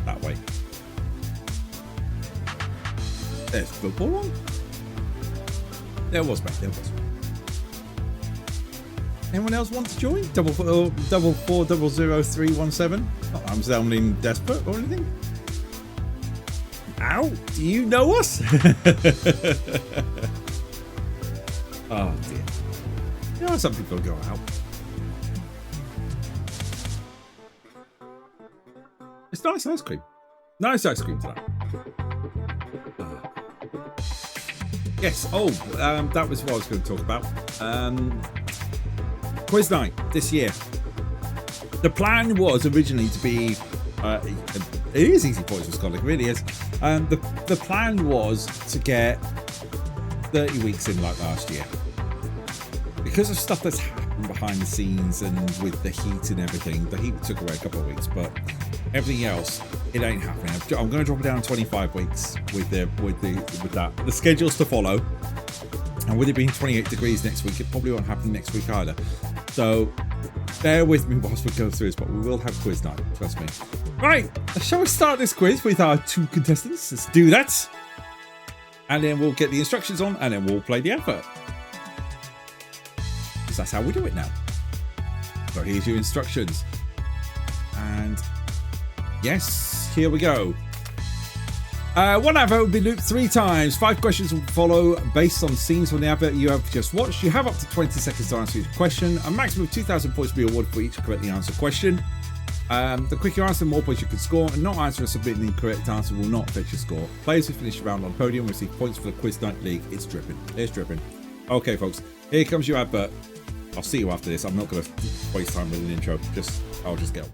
That way. There's football on. There was, mate. There was. Anyone else want to join? 4400317. Not I'm sounding desperate or anything. Ow! Do you know us? Oh dear. You know, some people go out. It's nice ice cream. Nice ice cream tonight. Yes. Oh, that was what I was going to talk about. Quiz night this year. The plan was originally to be. It is easy points for Scotland, it really is. The plan was to get 30 weeks in like last year. Because of stuff that's happened behind the scenes and with the heat and everything, the heat took away a couple of weeks, but everything else, it ain't happening. I'm going to drop it down 25 weeks with that. The schedule's to follow, and with it being 28 degrees next week, it probably won't happen next week either. So bear with me whilst we go through this, but we will have quiz night, trust me. Right, shall we start this quiz with our 2 contestants? Let's do that. And then we'll get the instructions on, and then we'll play the advert. Because that's how we do it now. So here's your instructions. And yes, here we go. One advert will be looped 3 times. 5 questions will follow based on scenes from the advert you have just watched. You have up to 20 seconds to answer each question. A maximum of 2,000 points will be awarded for each correctly answered question. The quicker you answer, the more points you can score, and not answering or submitting the incorrect answer will not affect your score. Players who finish the round on the podium will receive points for the Quiz Night League. It's dripping. It's dripping. Okay, folks, here comes your advert. I'll see you after this. I'm not going to waste time with an intro. I'll just get on.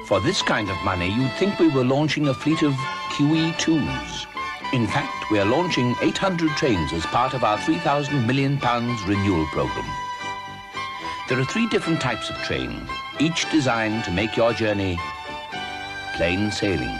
For this kind of money, you'd think we were launching a fleet of QE2s. In fact, we are launching 800 trains as part of our £3,000 million renewal programme. There are 3 different types of train, each designed to make your journey plain sailing.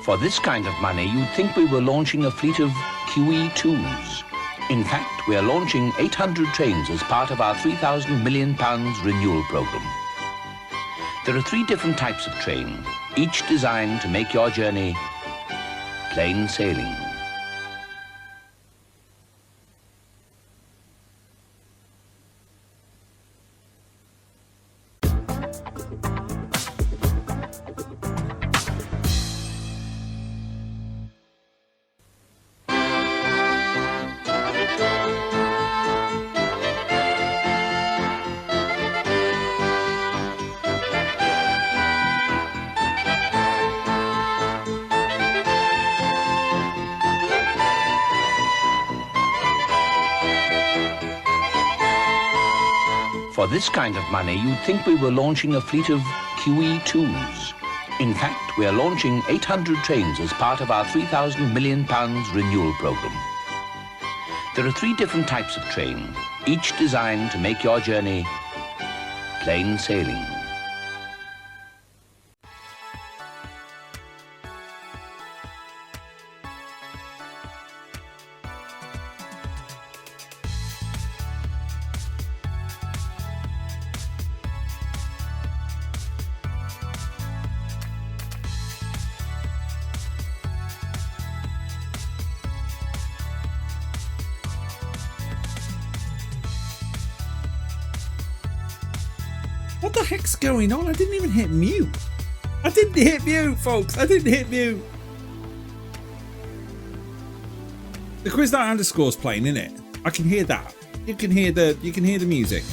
For this kind of money, you'd think we were launching a fleet of QE2s. In fact, we are launching 800 trains as part of our £3,000 million renewal programme. There are 3 different types of train, each designed to make your journey plain sailing. For this kind of money, you'd think we were launching a fleet of QE2s. In fact, we are launching 800 trains as part of our £3,000 million renewal programme. There are 3 different types of train, each designed to make your journey plain sailing. What the heck's going on? I didn't even hit mute. I didn't hit mute, folks. I didn't hit mute. The Quiz Night underscore's playing, innit? I can hear that. You can hear the music.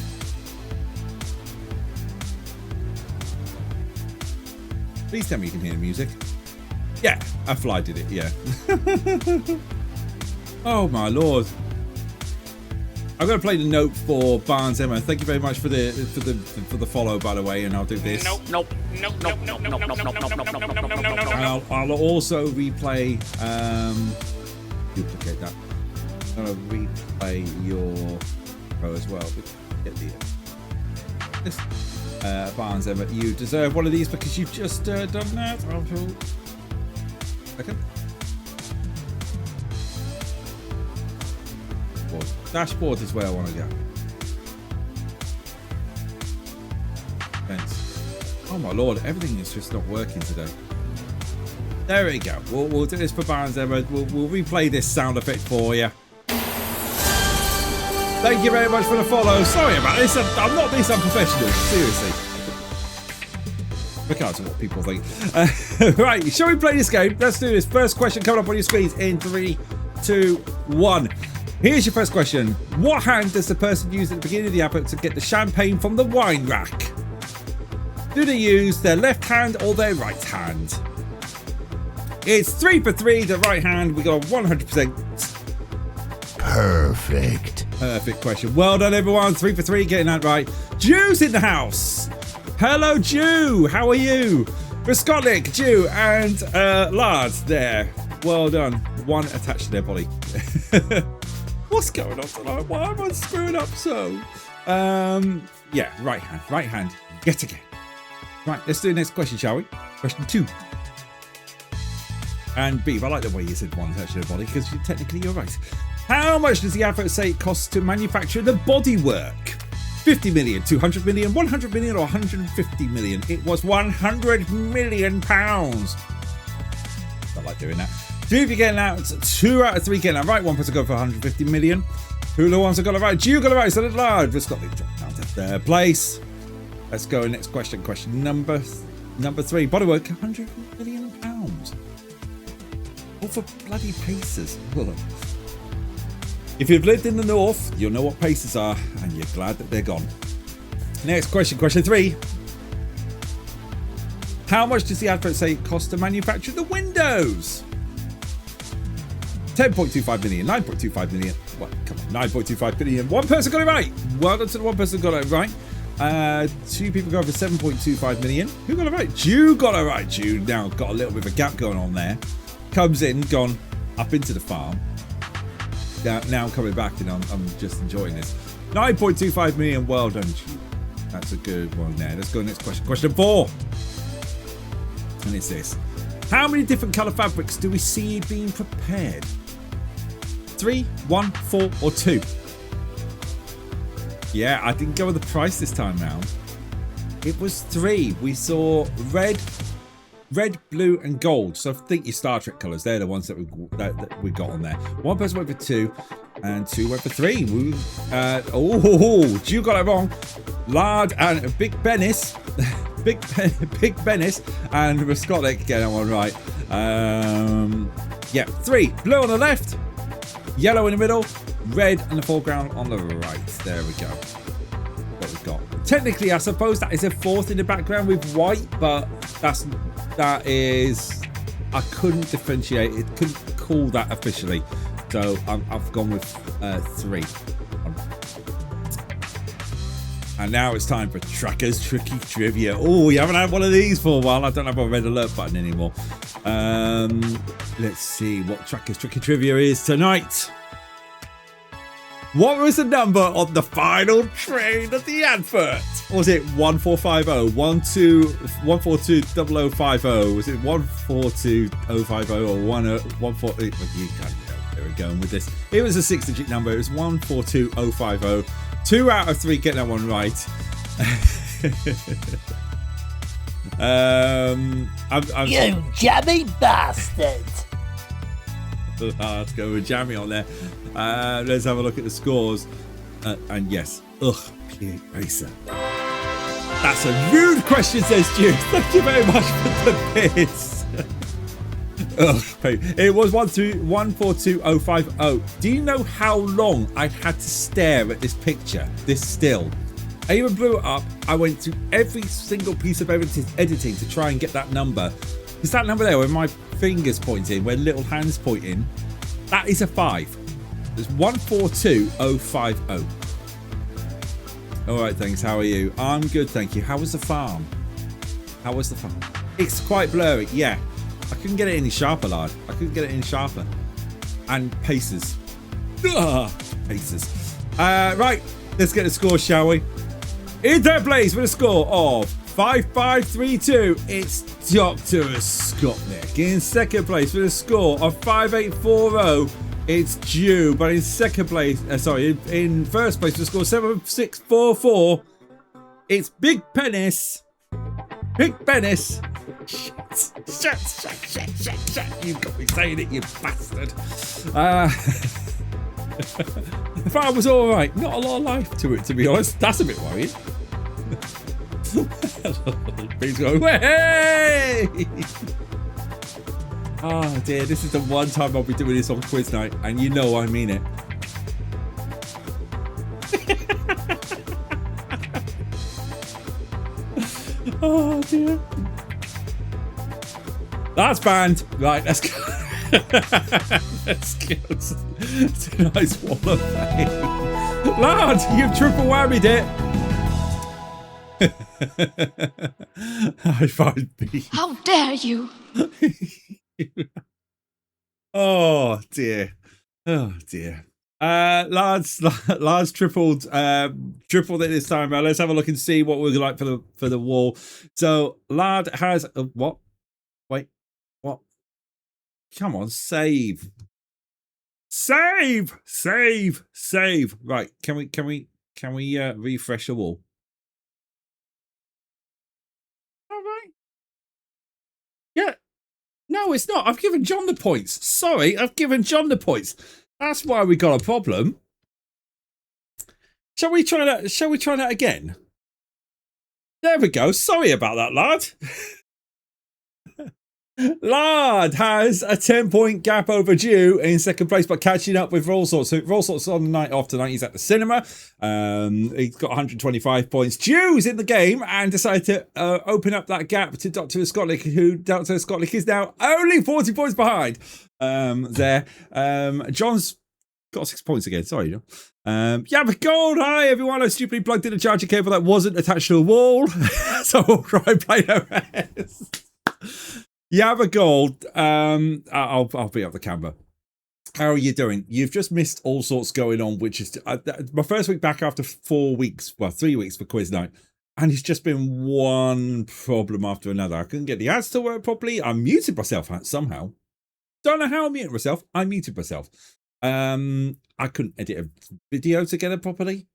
Please tell me you can hear the music. Yeah, a fly did it, yeah. Oh my lord. I'm going to play the note for Barnes Emma. Thank you very much for the follow, by the way, and I'll do this. Nope. I'll also replay. Duplicate that. I'm going to replay your pro as well. Get the Barnes Emma. You deserve one of these because you've just done that. Okay. Dashboard is where I want to go. Fence. Oh my lord, everything is just not working today. There we go. We'll do this for Barnes Emma. We'll replay this sound effect for you. Thank you very much for the follow. Sorry about this. I'm not this unprofessional. Seriously. Regardless of what people think. Right, shall we play this game? Let's do this. First question coming up on your screens in 3, 2, 1. Here's your first question. What hand does the person use at the beginning of the advert to get the champagne from the wine rack? Do they use their left hand or their right hand? It's 3 for 3, the right hand. We got 100%. Perfect. Perfect question. Well done, everyone. 3 for 3, getting that right. Jew's in the house. Hello, Jew. How are you? Raskolnik, Jew, and Lard there. Well done. One attached to their body. What's going on tonight? Why am I screwing up so? Yeah, right hand, yet again. Right, let's do the next question, shall we? Question 2. And Beav, I like the way you said one attached to their body because technically you're right. How much does the advert say it costs to manufacture the bodywork? 50 million, 200 million, 100 million, or 150 million? It was 100 million pounds. I like doing that. 2 if you're getting out, 2 out of 3 getting out right. 1 person go for 150 million. Who are the ones that got it right? You got it right, so it's Lard. We've got to drop down to their place. Let's go next question. Question number 3. Bodywork, 100 million pounds. All for bloody pacers. If you've lived in the north, you'll know what pacers are, and you're glad that they're gone. Next question, question 3. How much does the advert say it costs to manufacture the windows? 10.25 million, 9.25 million. What? Come on, 9.25 billion. One person got it right. Well done to the one person who got it right. 2 people go for 7.25 million. Who got it right? Jew got it right. Jew now got a little bit of a gap going on there. Comes in, gone up into the farm. Now coming back, and I'm just enjoying this. 9.25 million. Well done, Jew. That's a good one there. Let's go next question. Question 4. And it's this. How many different colour fabrics do we see being prepared? 3, 1, 4, or 2? Yeah, I didn't go with the price this time round. It was 3. We saw red, blue, and gold. So I think your Star Trek colours, they're the ones that we got on there. One person went for 2, and 2 went for 3. You got it wrong. Lard and Big Bennis. Big Bennis and Raskolnik get that one right. Yeah, 3. Blue on the left, yellow in the middle, red in the foreground on the right. There we go. What we've got. Technically, I suppose that is a 4th in the background with white, but that is. I couldn't differentiate it. Couldn't call that officially. So I've gone with 3. And now it's time for Tracker's Tricky Trivia. Oh, we haven't had one of these for a while. I don't have a red alert button anymore. Let's see what Tracker's Tricky Trivia is tonight. What was the number on the final train of the advert? Was it 1450, 142 0050? Was it 142050 or 140? You can't know where we're going with this. It was a 6-digit number. It was 142050. 2 out of 3 getting that one right. You jammy bastard. Let's go with jammy on there. Let's have a look at the scores. And yes, P8 Racer. That's a rude question, says Stu. Thank you very much for the bits. It was 142050. Do you know how long I had to stare at this picture, this still? I even blew it up. I went through every single piece of editing to try and get that number. Is that number there where my fingers point in, where little hands point in? That is a 5. It's 142050. All right, thanks. How are you? I'm good, thank you. How was the farm? It's quite blurry. Yeah. I couldn't get it any sharper, Lard. I couldn't get it any sharper. And pacers. Pacers. Right, let's get the score, shall we? In third place with a score of 5532, it's Dr. Skopnik. In second place with a score of 5840, it's Jew. But in second place, in first place with a score of 7644, it's Big Penis. Shut. You've got me saying it, you bastard. The farm was alright. Not a lot of life to it, to be honest. That's a bit worrying. Please go, hey! Oh dear, this is the one time I'll be doing this on quiz night, and you know I mean it. Oh dear. That's banned. Right, let's go. Let's go. Tonight's Wall of Fame. Lard, you've triple whammied it. High five, B. How dare you? Oh dear. Oh dear. Lard's tripled it this time. Let's have a look and see what we're like for the wall. So Lard has a what? Wait, what? Come on, save. Right, can we refresh the wall? All right. Yeah. No, it's not. I've given John the points. Sorry, I've given John the points. That's why we got a problem. Shall we try that again? There we go. Sorry about that, Lard. Lard has a 10-point gap over Jew in second place, but catching up with Roll Sorts. So Roll Sorts on the night off tonight. He's at the cinema. He's got 125 points. Jew's in the game and decided to open up that gap to Dr. Scotlick, who Dr. Scotlick is now only 40 points behind. John's got 6 points again. Sorry, John. Yeah, but gold. Hi, everyone. I stupidly plugged in a charging cable that wasn't attached to a wall. So we'll try and play no rest. Yeah, but gold. I'll be up the camera. How are you doing? You've just missed all sorts going on, which is my first week back after 4 weeks, well, 3 weeks for quiz night. And it's just been one problem after another. I couldn't get the ads to work properly. I muted myself somehow. Don't know how I muted myself. I muted myself. I couldn't edit a video together properly.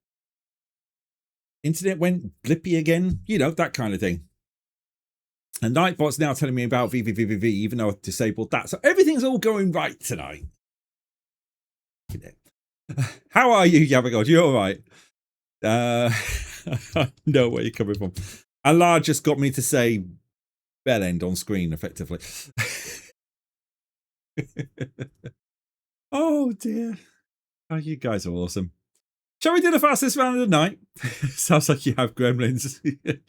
Internet went blippy again. You know, that kind of thing. And Nightbot's now telling me about VVVVV, even though I've disabled that. So everything's all going right tonight. How are you, Yabagod? You all right? I know where you're coming from. And Lard just got me to say bell end on screen, effectively. Oh, dear. Oh, you guys are awesome. Shall we do the fastest round of the night? Sounds like you have gremlins.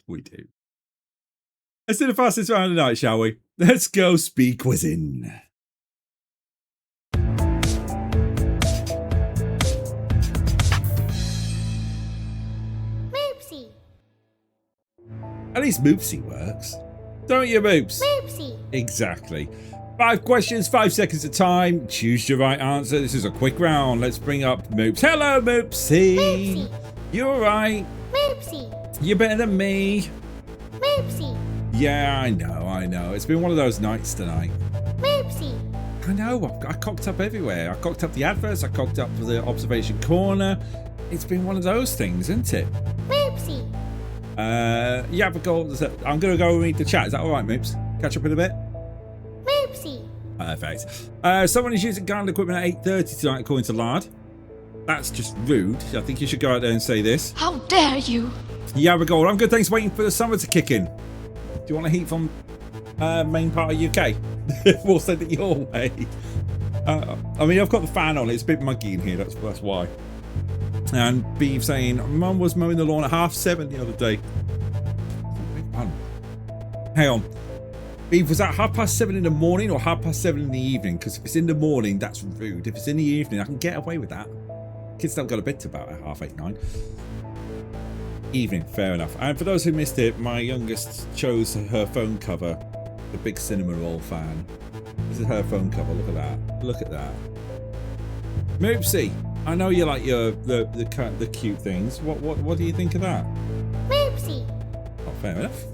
We do. Let's do the fastest round of the night, shall we? Let's go speed quizzing. Moopsie. At least Moopsie works. Don't you, Moops? Moopsie. Exactly. 5 questions, 5 seconds of time. Choose your right answer. This is a quick round. Let's bring up Moops. Hello, Moopsie. Moopsie. You all right? Moopsie. You're better than me. Moopsie. Yeah, I know. It's been one of those nights tonight. Moopsie. I know. I cocked up everywhere. I cocked up the adverts. I cocked up the observation corner. It's been one of those things, isn't it? Moopsie. Yeah, but I'm going to go read the chat. Is that all right, Moops? Catch up in a bit? Moopsie. Perfect. Someone is using garden equipment at 8:30 tonight, according to Lard. That's just rude. I think you should go out there and say this. How dare you? Yeah, but I'm good. Thanks. Waiting for the summer to kick in. Do you want a heat from main part of UK? We'll send it your way. I mean, I've got the fan on. It's a bit muggy in here. That's why. And Beeve saying, Mum was mowing the lawn at 7:30 the other day. Hang on. Beeve, was that 7:30 in the morning or 7:30 in the evening? Because if it's in the morning, that's rude. If it's in the evening, I can get away with that. Kids don't go to bed till about 8:30, 9. Evening, fair enough. And for those who missed it, my youngest chose her phone cover, the big Cinema Roll fan. This is her phone cover. Look at that. Look at that. Moopsie, I know you like the cute things. What do you think of that? Moopsie. Oh, fair enough.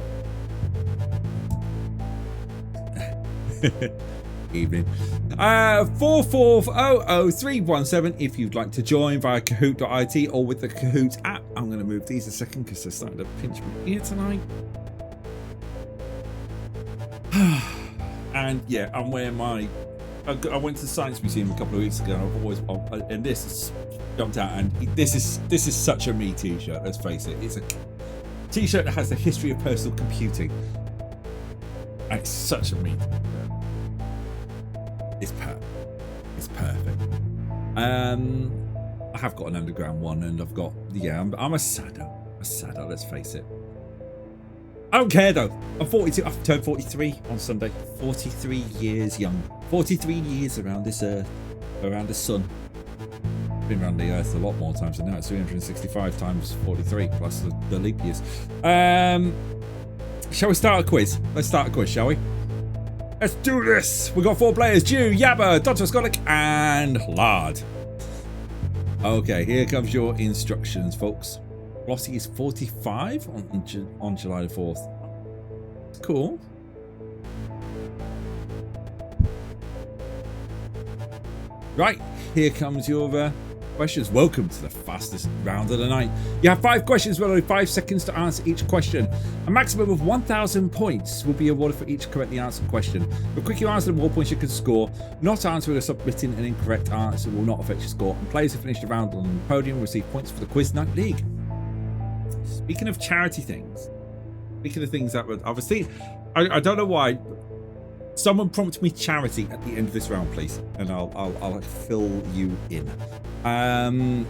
Evening. 4400317 if you'd like to join via kahoot.it or with the Kahoot app. I'm going to move these a second because they're starting to pinch my ear tonight. And yeah, I'm wearing my. I went to the Science Museum a couple of weeks ago, and this has jumped out. And this is such a me t-shirt. Let's face it, it's a t-shirt that has the history of personal computing. And it's such a me t-shirt. It's perfect. I have got an underground one, and I've got I'm a saddo. Let's face it. I don't care though. I'm 42. I've turned 43 on Sunday. 43 years young. 43 years around this earth, around the sun. been around the Earth a lot more times than that. It's 365 times 43 plus the leap years. Shall we start a quiz? Let's start a quiz, shall we? Let's do this. We've got 4 players: Jew, Yabba, Dr. Scotlick, and Lard. Okay, here comes your instructions, folks. Velocity is 45 on July the 4th. Cool. Right, here comes your questions. Welcome to the fastest round of the night. You have 5 questions with only 5 seconds to answer each question. A maximum of 1,000 points will be awarded for each correctly answered question. The quicker you answer, the more points you can score. Not answering or submitting an incorrect answer will not affect your score. And players who finish the round on the podium will receive points for the Quiz Night League. Speaking of charity things, speaking of things that were obviously, I don't know why. Someone prompt me charity at the end of this round, please, and I'll fill you in. And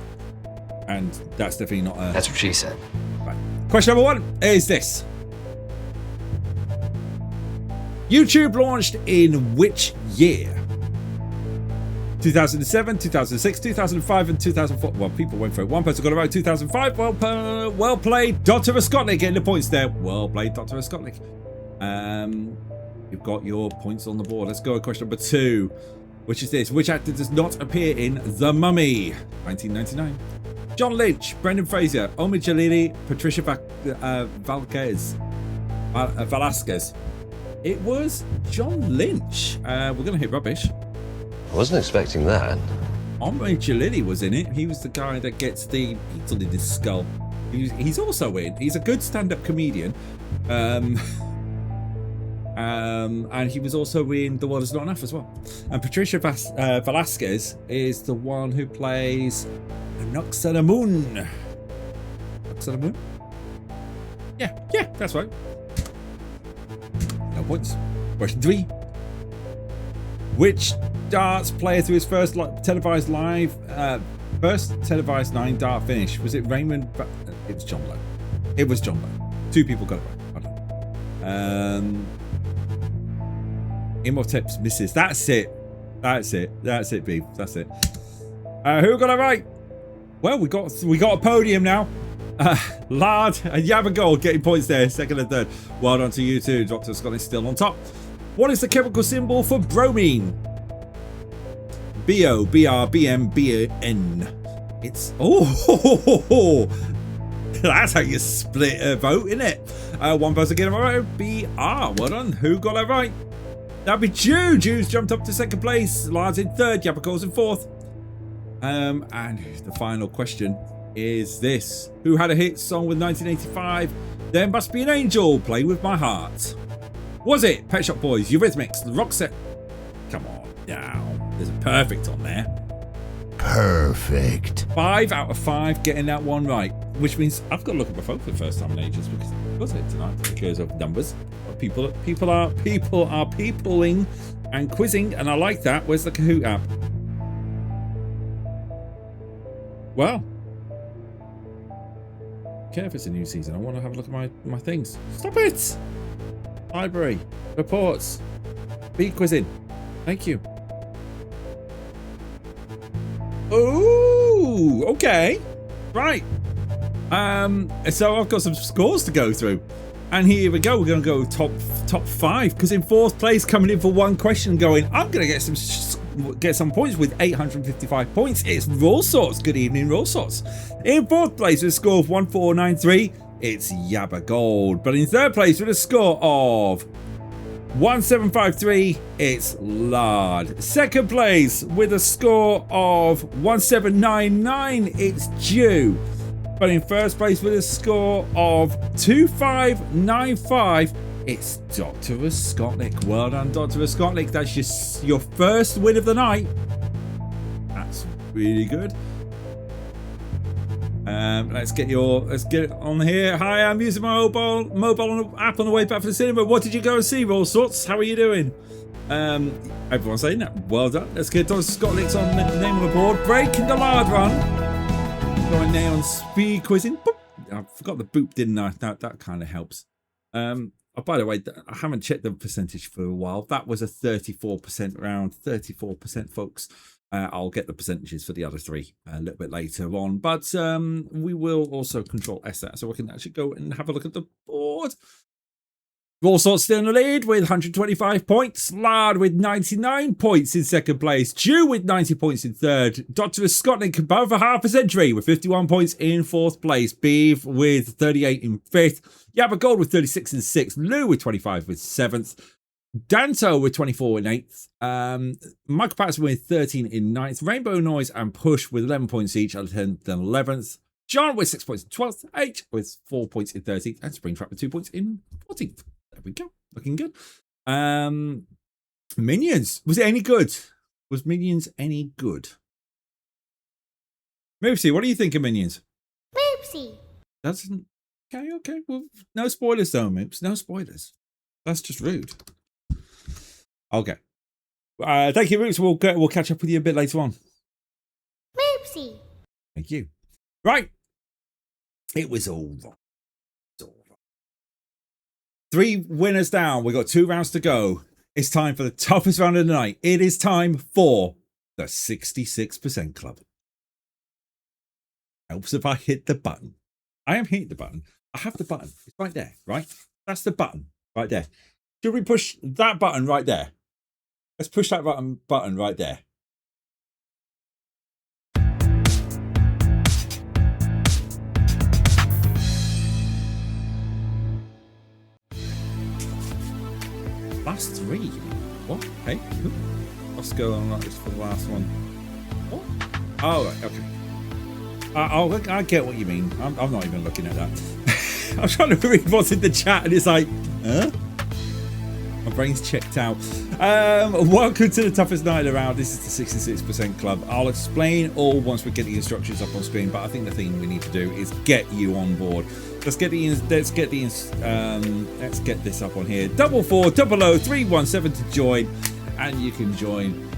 that's definitely not a... That's what she said. Right. Question number 1 is this. YouTube launched in which year? 2007, 2006, 2005, and 2004. Well, people went for it. One person got it right. 2005. Well played, Dr. Skotnik. Getting the points there. Well played, Dr. Skotnik. You've got your points on the board. Let's go to question number 2, which is this. Which actor does not appear in The Mummy? 1999. John Lynch, Brendan Fraser, Omid Jalili, Patricia Velasquez. It was John Lynch. We're going to hit rubbish. I wasn't expecting that. Omid Jalili was in it. He was the guy that gets the beetle in his skull. He's also in. He's a good stand-up comedian. And he was also in The World Is Not Enough as well. And Patricia Velasquez is the one who plays Noxanamun. Noxanamun? Yeah, that's right. No points. Question 3. Which darts player through his first televised 9 dart finish? Was it Raymond? It was John Lowe. It was John Lowe. 2 people got it right. Well done. Imhotep's misses. That's it, Beef. That's it. Who got it right? Well, we got a podium now. Lard and Yabba Gold getting points there, 2nd and 3rd. Well done to you too. Dr. Scott is still on top. What is the chemical symbol for bromine? BO, BR, BM, BN. It's that's how you split a vote, isn't it? One person getting it right. BR. Well done. Who got it right? That'd be Jew. Jew's jumped up to 2nd place. Lard's in 3rd. Yabaco's in 4th. And the final question is this. Who had a hit song with 1985? There Must Be an Angel, Play With My Heart. Was it Pet Shop Boys, Eurythmics, The Roxette? Come on now. There's a perfect on there. Perfect. 5 out of 5 getting that one right. Which means I've got to look at my phone for the first time in ages because it was it tonight because of numbers. People are peopling and quizzing, and I like that. Where's the Kahoot app? Well, okay, if it's a new season, I want to have a look at my things. Stop it! Library, reports, speed quizzing. Thank you. Oh, okay, right. So I've got some scores to go through. And here we go. We're going to go top 5 because in 4th place, coming in for one question, going, I'm going to get some points with 855 points. It's Raw Sorts. Good evening, Raw Sorts. In 4th place with a score of 1493, it's Yabba Gold. But in 3rd place with a score of 1753, it's Lard. 2nd place with a score of 1799, it's Jew. But in 1st place with a score of 2595, it's Dr. Skotnik. Well done, Dr. Skotnik. That's your first win of the night. That's really good. Let's get it on here. Hi, I'm using my mobile app on the way back from the cinema. What did you go and see, All Sorts? How are you doing? Everyone's saying that. Well done. Let's get Dr. Skotnik's on the name on the board. Breaking the Lard run. Going there on speed quizzing. Boop. I forgot the boop, didn't I? That kind of helps. Oh, by the way, I haven't checked the percentage for a while. That was a 34% round. 34%, folks. I'll get the percentages for the other 3 a little bit later on, but we will also control S that so we can actually go and have a look at the board. All sorts still in the lead with 125 points. Lard with 99 points in second place. Jew with 90 points in third. Doctor of Scotland above a half a century with 51 points in fourth place. Beeve with 38 in fifth. Yabba Gold with 36 in sixth. Lou with 25 with seventh. Danto with 24 in eighth. Michael Patterson with 13 in ninth. Rainbow Noise and Push with 11 points each at 10th and 11th. John with 6 points in 12th. H with 4 points in 13th. And Springtrap with 2 points in 14th. There we go. Looking good. Minions. Was it any good? Was Minions any good? Moopsy, what do you think of Minions? Moopsy. That's okay. Well, no spoilers though, Moops. No spoilers. That's just rude. Okay. Thank you, Moops. We'll catch up with you a bit later on. Moopsy. Thank you. Right. It was all wrong. 3 winners down. We've got 2 rounds to go. It's time for the toughest round of the night. It is time for the 66% Club. Helps if I hit the button. I am hitting the button. I have the button. It's right there, right? That's the button right there. Should we push that button right there? Let's push that button right there. Last 3? What? Hey, let's go on like this for the last one. What? Oh, right, okay. I get what you mean. I'm not even looking at that. I'm trying to read what's in the chat and it's like, huh? My brain's checked out. Welcome to the toughest night around. This is the 66% Club. I'll explain all once we get the instructions up on screen, but I think the thing we need to do is get you on board. Let's get this up on here. 4400317 to join, and you can join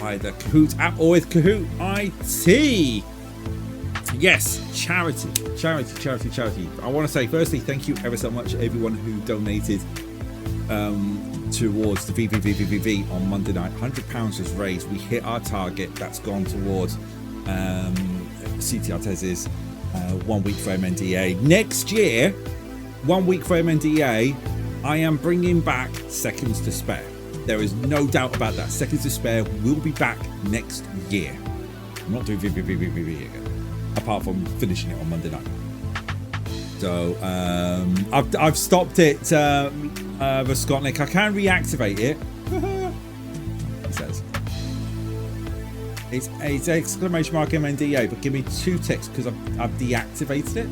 either Kahoot app or with Kahoot IT. Yes, charity. I want to say firstly, thank you ever so much everyone who donated towards the VVVVV on Monday night. £100 was raised. We hit our target. That's gone towards CT Artez's 1 week for MNDA. Next year, 1 week for MNDA, I am bringing back Seconds to Spare. There is no doubt about that. Seconds to Spare will be back next year. I'm not doing VVVVV again, apart from finishing it on Monday night. So I've stopped it, Skotnik. I can reactivate it. He says. It's exclamation mark MNDA, but give me 2 ticks because I've deactivated it.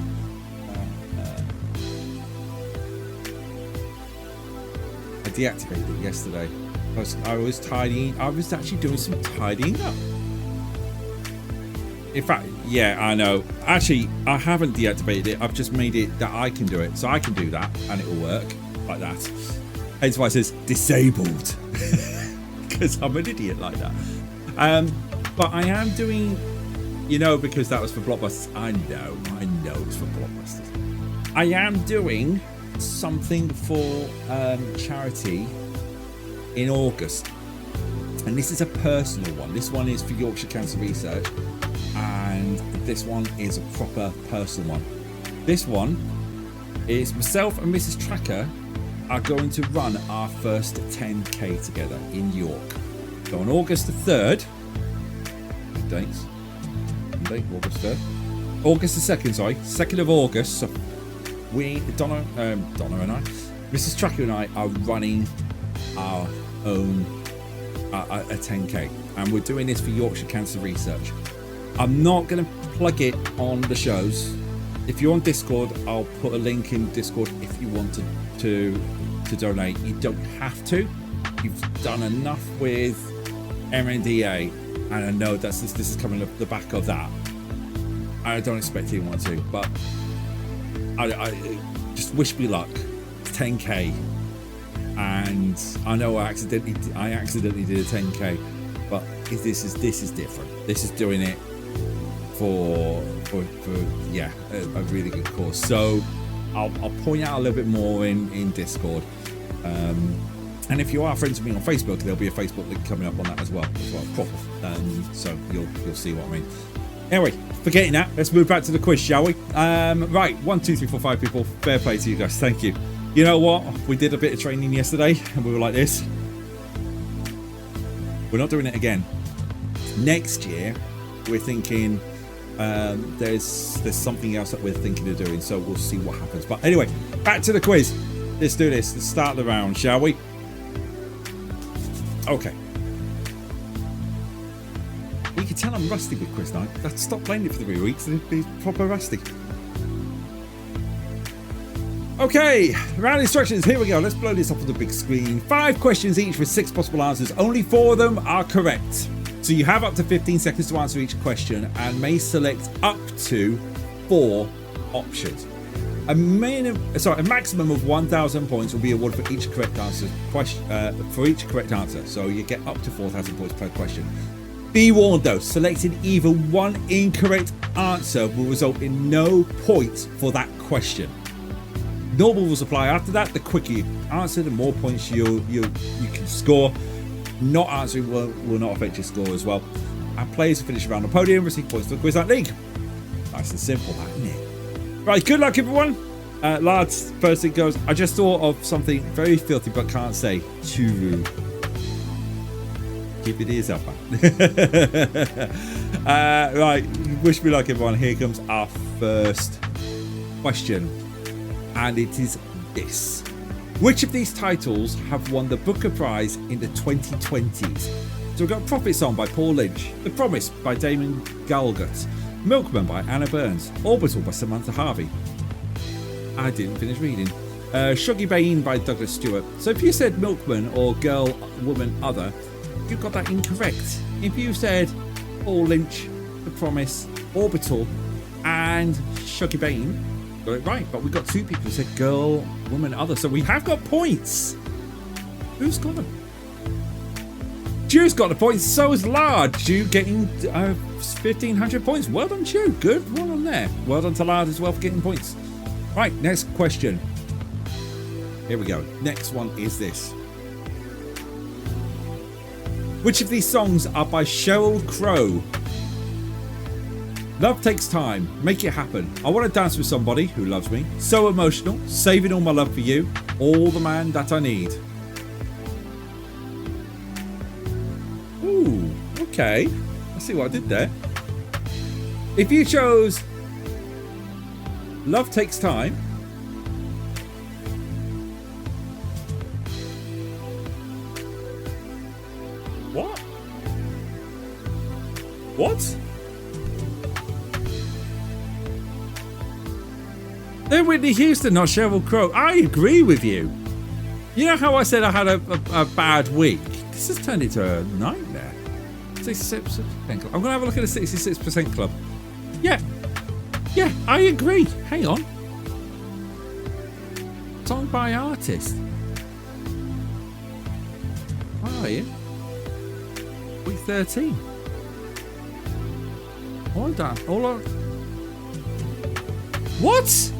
I deactivated it yesterday. I was tidying. I was actually doing some tidying up. In fact, yeah, I know. Actually, I haven't deactivated it. I've just made it that I can do it. So I can do that and it will work like that. Hence why it says disabled. Because I'm an idiot like that. But I am doing, because that was for Blockbusters. I know it's for Blockbusters. I am doing something for charity in August. And this is a personal one. This one is for Yorkshire Cancer Research. And this one is a proper personal one. This one is myself and Mrs. Tracker are going to run our first 10k together in York. So on August the 3rd, dates, Monday, August 3rd, August the 2nd, sorry, 2nd of August. So we, Donna and I, Mrs. Tracker and I are running our own a 10k, and we're doing this for Yorkshire Cancer Research. I'm not going to plug it on the shows. If you're on Discord, I'll put a link in Discord if you want to donate. You don't have to. You've done enough with MNDA, and I know this is coming off the back of that. I don't expect anyone to, but I just wish me luck. It's 10k, and I know I accidentally did a 10k, but this is different. This is doing it for a really good cause. So I'll point out a little bit more in Discord. And if you are friends with me on Facebook, there'll be a Facebook link coming up on that as well. Proper. So you'll see what I mean. Anyway, forgetting that, let's move back to the quiz, shall we? Right, 1, 2, 3, 4, 5 people. Fair play to you guys. Thank you. You know what? We did a bit of training yesterday, and we were like this. We're not doing it again. Next year, we're thinking there's something else that we're thinking of doing, so we'll see what happens. But anyway, back to the quiz. Let's do this. Let's start the round, shall we? Okay. You can tell I'm rusty with quiz night. I've stopped playing it for 3 weeks and it'd be proper rusty. Okay, round instructions. Here we go. Let's blow this up on the big screen. 5 questions each with 6 possible answers. Only 4 of them are correct. So you have up to 15 seconds to answer each question and may select up to 4 options. A maximum of 1,000 points will be awarded for each correct answer. So you get up to 4,000 points per question. Be warned though, selecting either one incorrect answer will result in no points for that question. Normal rules apply after that. The quicker you answer, the more points you can score. Not answering will not affect your score as well. And players who finish around the podium receive points for the Quiz Night League. Nice and simple, that, isn't it? Right, good luck everyone. Lard first thing goes, I just thought of something very filthy but can't say. Too rude. Keep your ears up, man. Right, wish me luck everyone. Here comes our first question. And it is this. Which of these titles have won the Booker Prize in the 2020s? So we've got Prophet Song by Paul Lynch, The Promise by Damon Galgut, Milkman by Anna Burns, Orbital by Samantha Harvey. I didn't finish reading. Shuggy Bain by Douglas Stewart. So if you said Milkman or Girl, Woman, Other, you got that incorrect. If you said Paul Lynch, The Promise, Orbital, and Shuggy Bain, got it right. But we got 2 people who said Girl, Woman, Other. So we have got points. Who's got them? Ju's got the points. So is Lard. Ju getting 1,500 points. Well done, Ju. Good. Well done there. Well done to Lard as well for getting points. Right, next question. Here we go. Next one is this. Which of these songs are by Sheryl Crow? Love Takes Time, Make It Happen, I Want to Dance with Somebody Who Loves Me, So Emotional, Saving All My Love for You, All the Man That I Need. Ooh, okay. I see what I did there. If you chose Love Takes Time, What? They're Whitney Houston, not Sheryl Crow. I agree with you. You know how I said I had a bad week? This has turned into a nightmare. 66% club. I'm going to have a look at the 66% club. Yeah, I agree. Hang on. Song by artist. Where are you? Week 13. Hold on. What?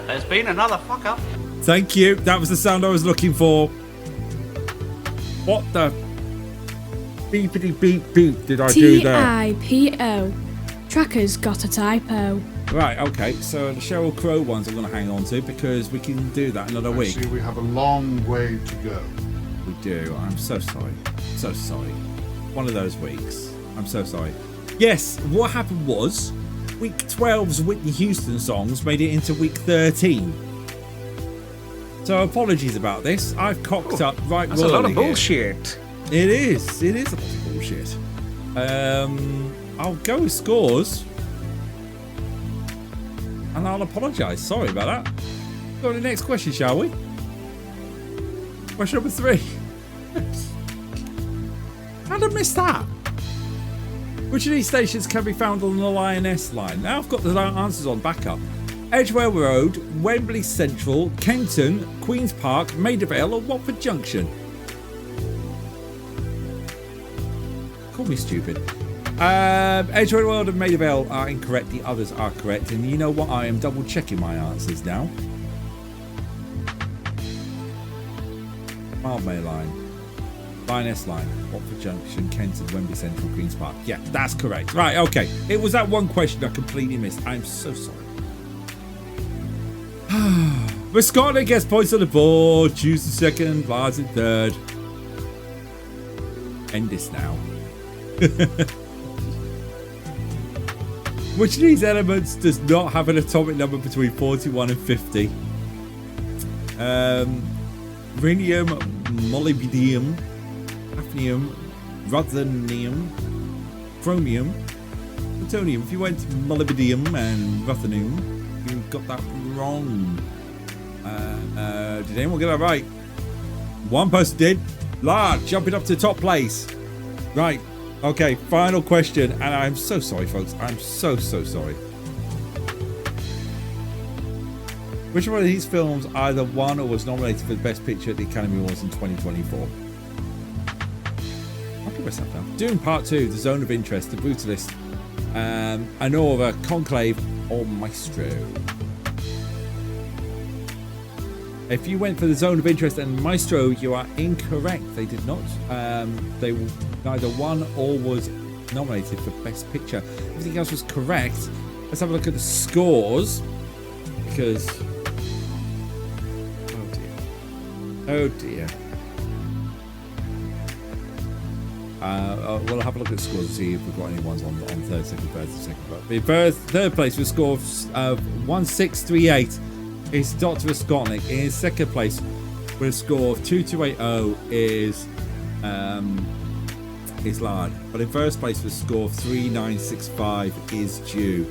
There's been another fuck up. Thank you. That was the sound I was looking for. What the beepity beep beep did I do there? Typo. Tracker's got a typo. Right, okay. So the Sheryl Crow ones I'm going to hang on to because we can do that another week. See, we have a long way to go. We do. I'm so sorry. So sorry. One of those weeks. I'm so sorry. Yes, what happened was week 12's Whitney Houston songs made it into week 13. So apologies about this. I've cocked up right That's a lot of bullshit. It is. It is a lot of bullshit. I'll go with scores. And I'll apologise. Sorry about that. Go to the next question, shall we? Question number 3. How'd I miss that? Which of these stations can be found on the Lioness line? Now I've got the answers on backup. Edgware Road, Wembley Central, Kenton, Queen's Park, Maida Vale or Watford Junction? Call me stupid. Edgware Road and Maida Vale are incorrect. The others are correct. And you know what? I am double checking my answers now. Mildmay line. Lioness line. Watford Junction, Kenton, Wembley Central, Queen's Park. Yeah, that's correct. Right, okay. It was that one question I completely missed. I'm so sorry. But Scotland gets points on the board. Choose the second, Lars in third. End this now. Which of these elements does not have an atomic number between 41 and 50? Rhenium, molybdenum, hafnium, ruthenium, chromium, plutonium. If you went molybdenum and ruthenium, you got that wrong. Did anyone get that right? One person did. Lard jumping up to top place. Right. Okay, final question. And I'm so sorry, folks. I'm so sorry. Which one of these films either won or was nominated for the Best Picture at the Academy Awards in 2024? I'll give myself now. Dune Part 2, The Zone of Interest, The Brutalist, Anora, Conclave, or Maestro? If you went for The Zone of Interest and Maestro, you are incorrect. They did not. They neither won or was nominated for Best Picture. Everything else was correct. Let's have a look at the scores. Because... oh dear. We'll have a look at the scores and see if we've got any ones on third, second, third. Third place with a score of 1638 is Dr. Skotnik. In second place with a score of 2280 is Lard. But in first place with a score of 3965 is Jew.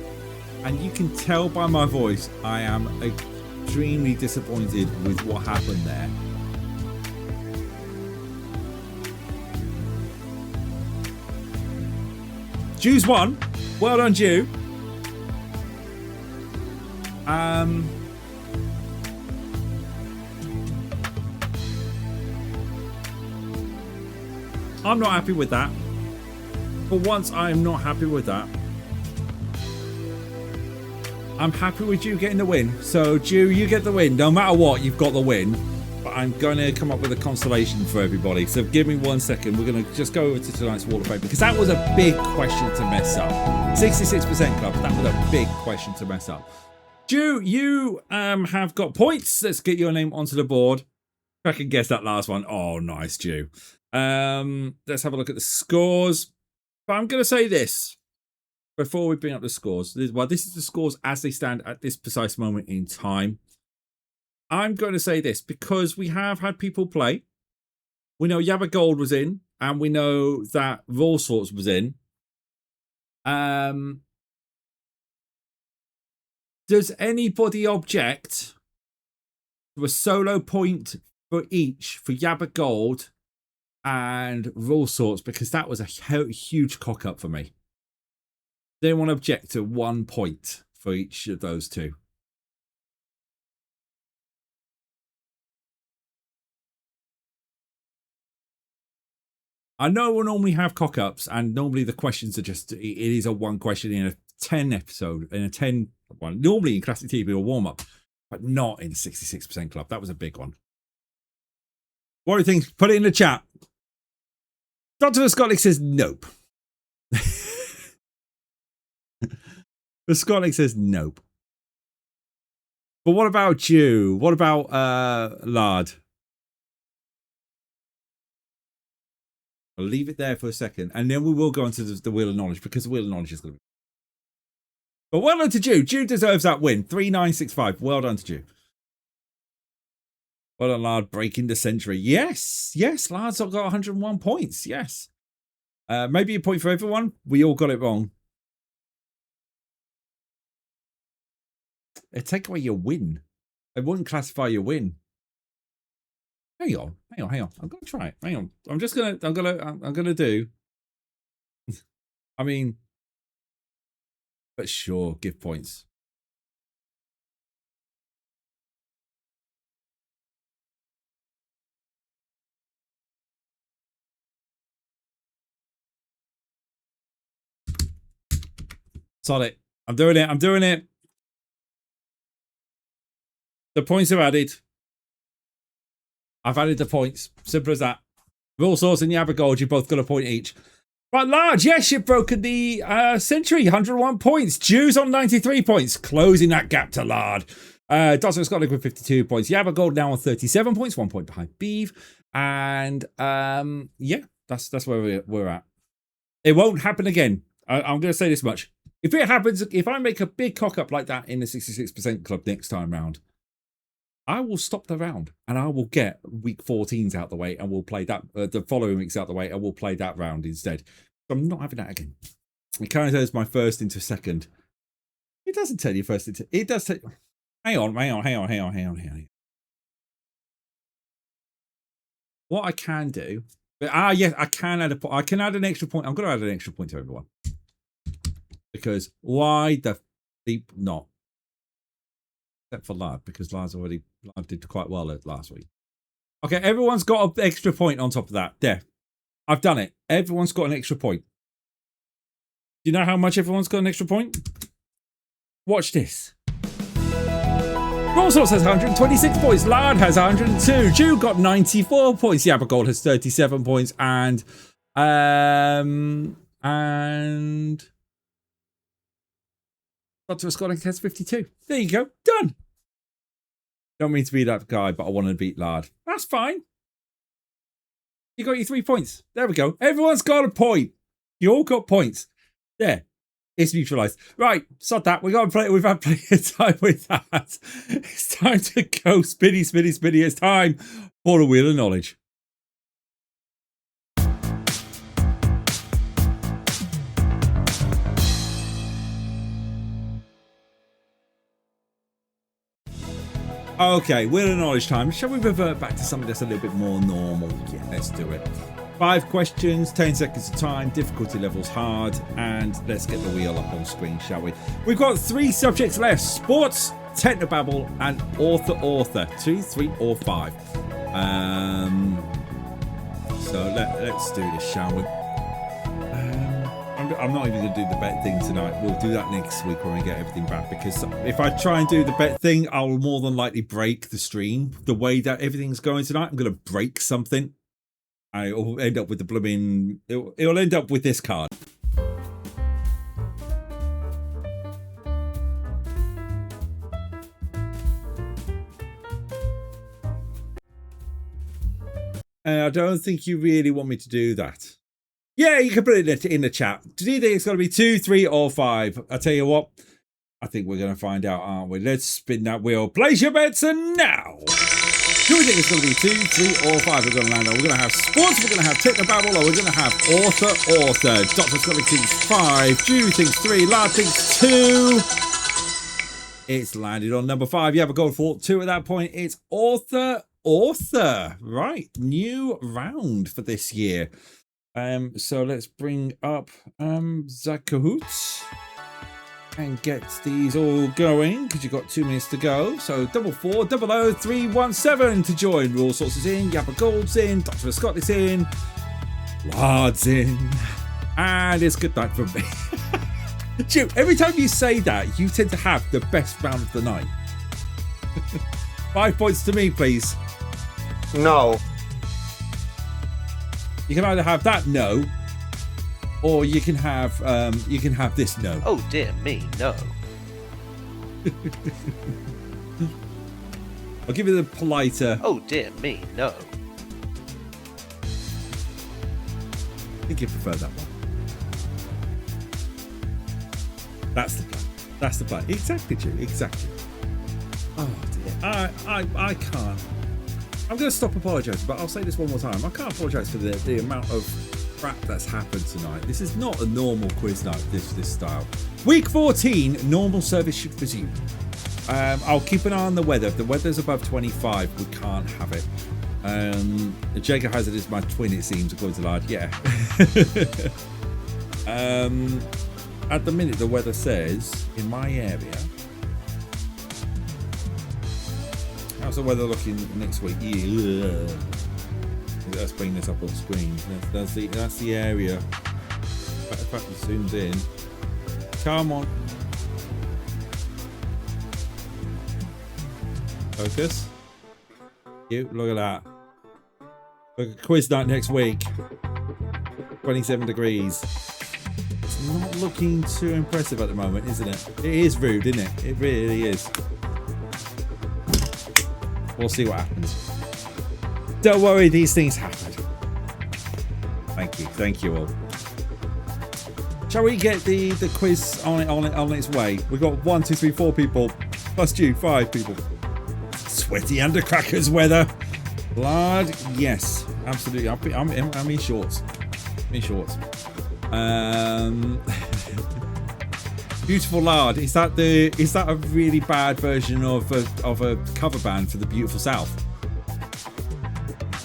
And you can tell by my voice I am extremely disappointed with what happened there. Jew's won. Well done, Jew. I'm not happy with that. For once, I'm not happy with that. I'm happy with you getting the win. So, Jew, you get the win. No matter what, you've got the win. But I'm going to come up with a consolation for everybody. So give me 1 second. We're going to just go over to tonight's Wall of Fame. Because that was a big question to mess up. 66% club. That was a big question to mess up. Jew, you have got points. Let's get your name onto the board. If I can guess that last one. Oh, nice, Jew. Let's have a look at the scores. But I'm going to say this. Before we bring up the scores. Well, this is the scores as they stand at this precise moment in time. I'm going to say this because we have had people play. We know Yabba Gold was in, and we know that Raw Sorts was in. Does anybody object to a solo point for each for Yabba Gold and Raw Sorts? Because that was a huge cock up for me. Does anyone object to 1 point for each of those two? I know we'll normally have cock-ups, and normally the questions are just, it is a one question in a 10 episode, in a 10 one. Normally in Classic TV or warm-up, but not in 66% Club. That was a big one. What do you think? Put it in the chat. Dr. Scotlick says nope. The Scotlick says nope. But what about you? What about Lard? I'll leave it there for a second, and then we will go on to the Wheel of Knowledge, because the Wheel of Knowledge is going to be... But well done to Jew. Jew deserves that win. 3965. Well done to Jew. Well done, Lard, breaking the century. Yes, Lard's got 101 points. Yes. Maybe a point for everyone. We all got it wrong. It'd take away your win. It wouldn't classify your win. Hang on. I'm going to try it. Hang on. I'm going to do I mean, but sure, give points. Solid. I'm doing it. I'm doing it. The points are added. I've added the points. Simple as that. Rule Source and Yabagold, you both got a point each. Right, Lard, yes, you've broken the century. 101 points. Jews on 93 points. Closing that gap to Lard. Dawson Scotland with 52 points. Yabagold now on 37 points. 1 point behind Beeve. And yeah, that's where we're at. It won't happen again. I'm going to say this much. If it happens, if I make a big cock up like that in the 66% club next time round, I will stop the round and I will get week 14s out the way and we'll play that, the following weeks out the way, and we'll play that round instead. So I'm not having that again. It kind of says my first into second. It doesn't tell you first into, it does tell you. Hang on. What I can do, yes, I can add I can add an extra point. I'm going to add an extra point to everyone. Because why the deep not? Except for Lard, because Lard did quite well last week. Okay, everyone's got an extra point on top of that. There. I've done it. Everyone's got an extra point. Do you know how much everyone's got an extra point? Watch this. Rawsource has 126 points. Lard has 102. Jew got 94 points. Yabagold has 37 points. And Dr. Scotland has 52. There you go. Done. Don't mean to be that guy, but I want to beat Lard. That's fine. You got your 3 points. There we go. Everyone's got a point. You all got points. There. It's neutralized. Right. Sod that. We've had plenty of time with that. It's time to go spinny. It's time for a Wheel of Knowledge. Okay, Wheel of Knowledge time. Shall we revert back to something that's a little bit more normal? Yeah, let's do it. 5 questions, 10 seconds of time, difficulty levels hard, and let's get the wheel up on screen, shall we? We've got 3 subjects left: sports, technobabble, and author. 2, 3, or 5. So let's do this, shall we? I'm not even going to do the bet thing tonight. We'll do that next week when we get everything back, because if I try and do the bet thing, I'll more than likely break the stream. The way that everything's going tonight, I'm going to break something. I'll end up with the blooming... It'll end up with this card. And I don't think you really want me to do that. Yeah, you can put it in the chat. Do you think it's going to be 2, 3, or 5? I'll tell you what. I think we're going to find out, aren't we? Let's spin that wheel. Place your bets, and now. Do we think it's going to be 2, 3, or 5 we're going to land on? We're going to have sports, we're going to have technobabble, or we're going to have author. Dr. Scotty thinks 5. Jew thinks 3. Lard thinks 2. It's landed on number 5. You have a goal for 2 at that point. It's author. Right. New round for this year. So let's bring up Zakahoots and get these all going, because you've got 2 minutes to go. So 44 317 to join. Rule Source is in, Yappa Gold's in, Dr. Scott is in, Lard's in, and it's good night from me. Jim, every time you say that, you tend to have the best round of the night. 5 points to me, please. No. You can either have that no, or you can have this no. Oh dear me, no. I'll give you the politer. Oh dear me, no. I think you prefer that one. That's the plan. That's the plan. Exactly, Jim. Exactly. Oh dear. I can't. I'm going to stop apologising, but I'll say this one more time. I can't apologise for the amount of crap that's happened tonight. This is not a normal quiz night, this style. Week 14, normal service should resume. I'll keep an eye on the weather. If the weather's above 25, we can't have it. Jacob Hazard is my twin, it seems, according to Lard. Yeah. At the minute, the weather says in my area. How's the weather looking next week? Yeah. Let's bring this up on screen. That's the area. In fact, it zooms in. Come on. Focus. Cute. Look at that. Look at quiz night next week. 27 degrees. It's not looking too impressive at the moment, isn't it? It is rude, isn't it? It really is. We'll see what happens. Don't worry, these things happen. Thank you all. Shall we get the quiz on its way? We've got 1, 2, 3, 4 people, plus you, 5 people. Sweaty undercrackers weather. Lard, yes, absolutely. I'm in shorts. Beautiful Lard. Is that a really bad version of a cover band for the Beautiful South?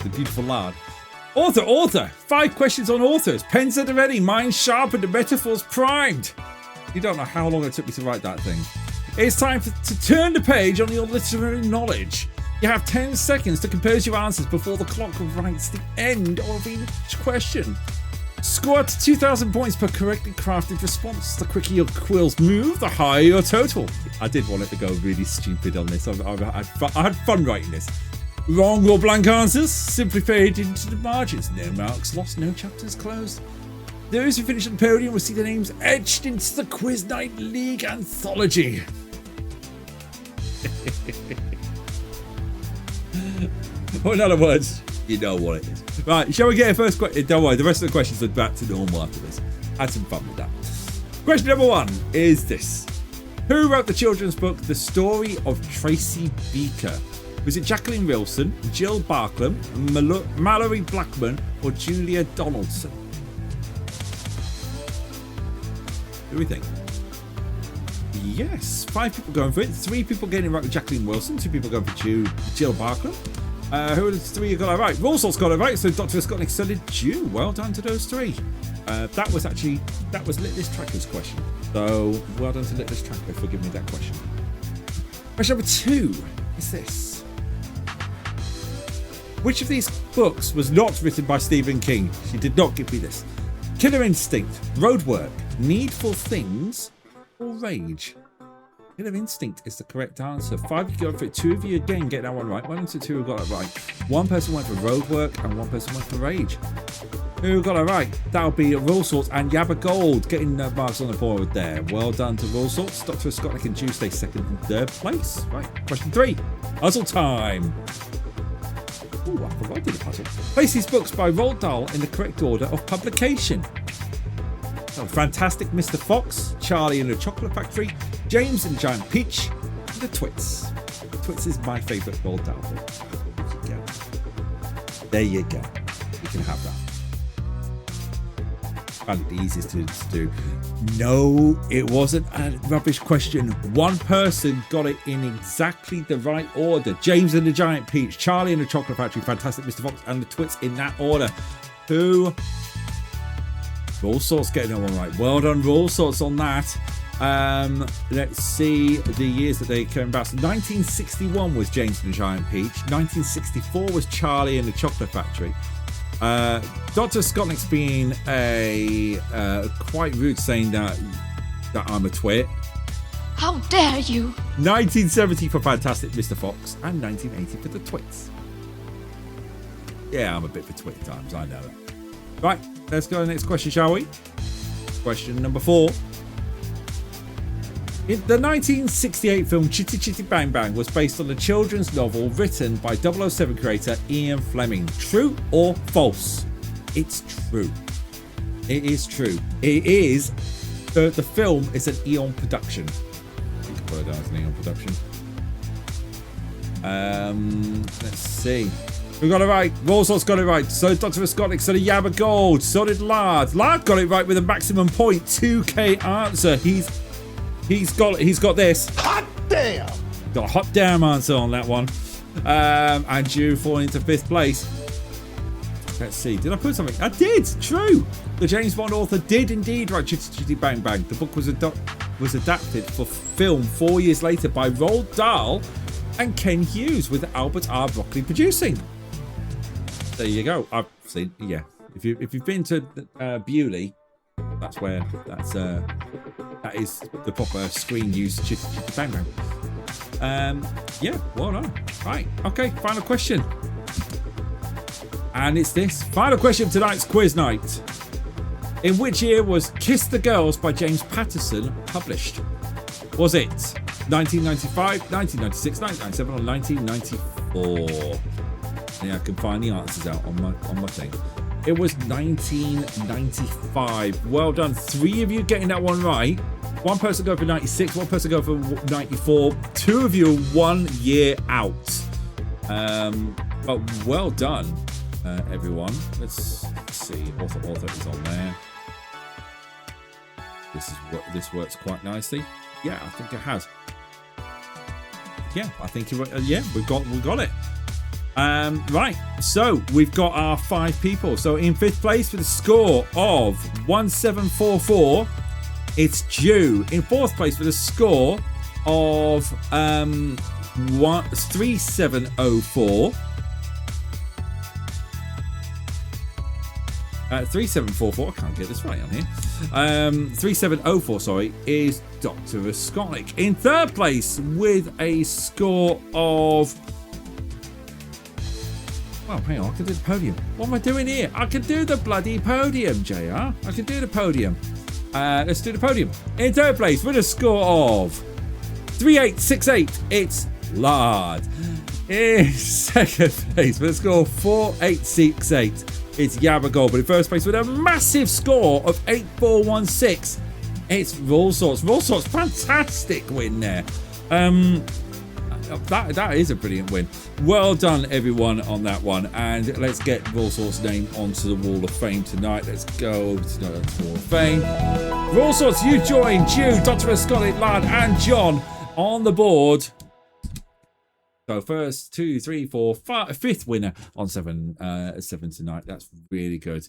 The Beautiful Lard. Author. 5 questions on authors. Pens at the ready, minds sharpened, and metaphors primed. You don't know how long it took me to write that thing. It's time to turn the page on your literary knowledge. You have 10 seconds to compose your answers before the clock writes the end of each question. Score up to 2,000 points per correctly crafted response. The quicker your quills move, the higher your total. I did want it to go really stupid on this. I had fun writing this. Wrong or blank answers simply fade into the margins. No marks lost, no chapters closed. Those who finish on the podium will see their names etched into the Quiz Night League anthology. Or in other words, you know what it is. Right, shall we get a first question? Don't worry, the rest of the questions are back to normal after this. Had some fun with that. Question number 1 is this. Who wrote the children's book, The Story of Tracy Beaker? Was it Jacqueline Wilson, Jill Barklam, Mallory Blackman, or Julia Donaldson? What do we think? Yes, 5 people going for it. 3 people getting it right with Jacqueline Wilson. 2 people going for Jill Barklam. Who are the 3 who got it right? Rawsalt's got it right, so Dr. Scott excelled you. Well done to those 3. That was Litless Tracker's question. So well done to Litless Tracker for giving me that question. Question number 2 is this. Which of these books was not written by Stephen King? She did not give me this. Killer Instinct, Roadwork, Needful Things, or Rage? Killer Instinct is the correct answer. 5 you go for it. 2 of you again get that one right. 1 and 2 who got it right. 1 person went for Roadwork and 1 person went for Rage. Who got it right? That'll be Rawsalts and Yabba Gold getting marks on the board there. Well done to Rawsalts. Dr. Scott and Juice stay second and 3rd place. Right. Question 3. Puzzle time. Ooh, I forgot to do the puzzle. Place these books by Roald Dahl in the correct order of publication. So, Fantastic Mr. Fox, Charlie and the Chocolate Factory, James and the Giant Peach, and the Twits. The Twits is my favourite Roald Dahl book. There you go. You can have that. Found it the easiest to do. No, it wasn't a rubbish question. 1 person got it in exactly the right order. James and the Giant Peach, Charlie and the Chocolate Factory, Fantastic Mr. Fox, and the Twits in that order. Who? Rawsalts getting that one right. Well done, Rawsalts, on that. Let's see the years that they came about. So 1961 was James and the Giant Peach. 1964 was Charlie and the Chocolate Factory. Dr. Scottnick's being quite rude, saying that I'm a twit. How dare you? 1970 for Fantastic Mr. Fox and 1980 for the Twits. Yeah, I'm a bit for twit times, I know that. Right, let's go to the next question, shall we? Question number 4. The 1968 film Chitty Chitty Bang Bang was based on a children's novel written by 007 creator Ian Fleming. True or false? It's true. It is true. It is. The film is an Eon production. I think I put it down as an Eon production. Let's see. We got it right. Rawsalt's got it right. So Dr. Scottick, so did Yabba Gold. So did Lard. Lard got it right with a maximum point. 2K answer. He's got this. Hot damn! Got a hot damn answer on that one. And you fall into 5th place. Let's see. Did I put something? I did. True. The James Bond author did indeed write Chitty Chitty Bang Bang. The book was adapted for film 4 years later by Roald Dahl and Ken Hughes, with Albert R. Broccoli producing. There you go. I've seen. Yeah. If you've been to Bewley, that's where that is the proper screen use. Chitty Chitty Bang Bang. Yeah. Well done. Right. Okay. Final question. And it's this. Final question of tonight's quiz night. In which year was Kiss the Girls by James Patterson published? Was it 1995, 1996, 1997 or 1994? Yeah, I can find the answers out on my thing. It was 1995. Well done. 3 of you getting that one right. One person go for 96, one person go for 94. 2 of you 1 year out. But well done. Everyone, let's see. Author is on there. This works quite nicely. Yeah, I think it has. Yeah, I think yeah, we got it. Right, so we've got our 5 people. So in 5th place with a score of 1744, it's Jew. In 4th place with a score of 3704. 3744, I can't get this right on here. 3704, sorry, is Dr. Asconic. In 3rd place with a score of... Well, hang on, I can do the podium. What am I doing here? I can do the bloody podium, JR. I can do the podium. Let's do the podium. In 3rd place with a score of 3868, it's Lard. In 2nd place with a score of 4868, it's Yabba. But in 1st place with a massive score of 8416, it's Rollsorts. Rollsorts, fantastic win there. That is a brilliant win. Well done, everyone, on that one. And let's get Rollsorts' name onto the Wall of Fame tonight. Let's go to the Wall of Fame. Rollsorts, you join Jude, Dr. Asconic, Lard, and John on the board. So 1st, 2, 3, 4, 5, 5th winner on 7 tonight. That's really good.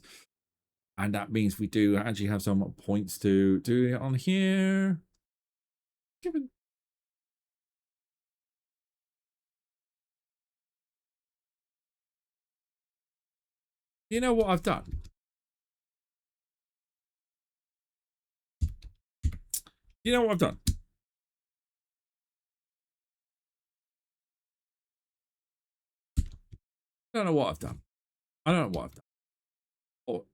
And that means we do actually have some points to do it on here. You know what I've done? You know what I've done? I don't know what I've done. I don't know what I've done. Oh,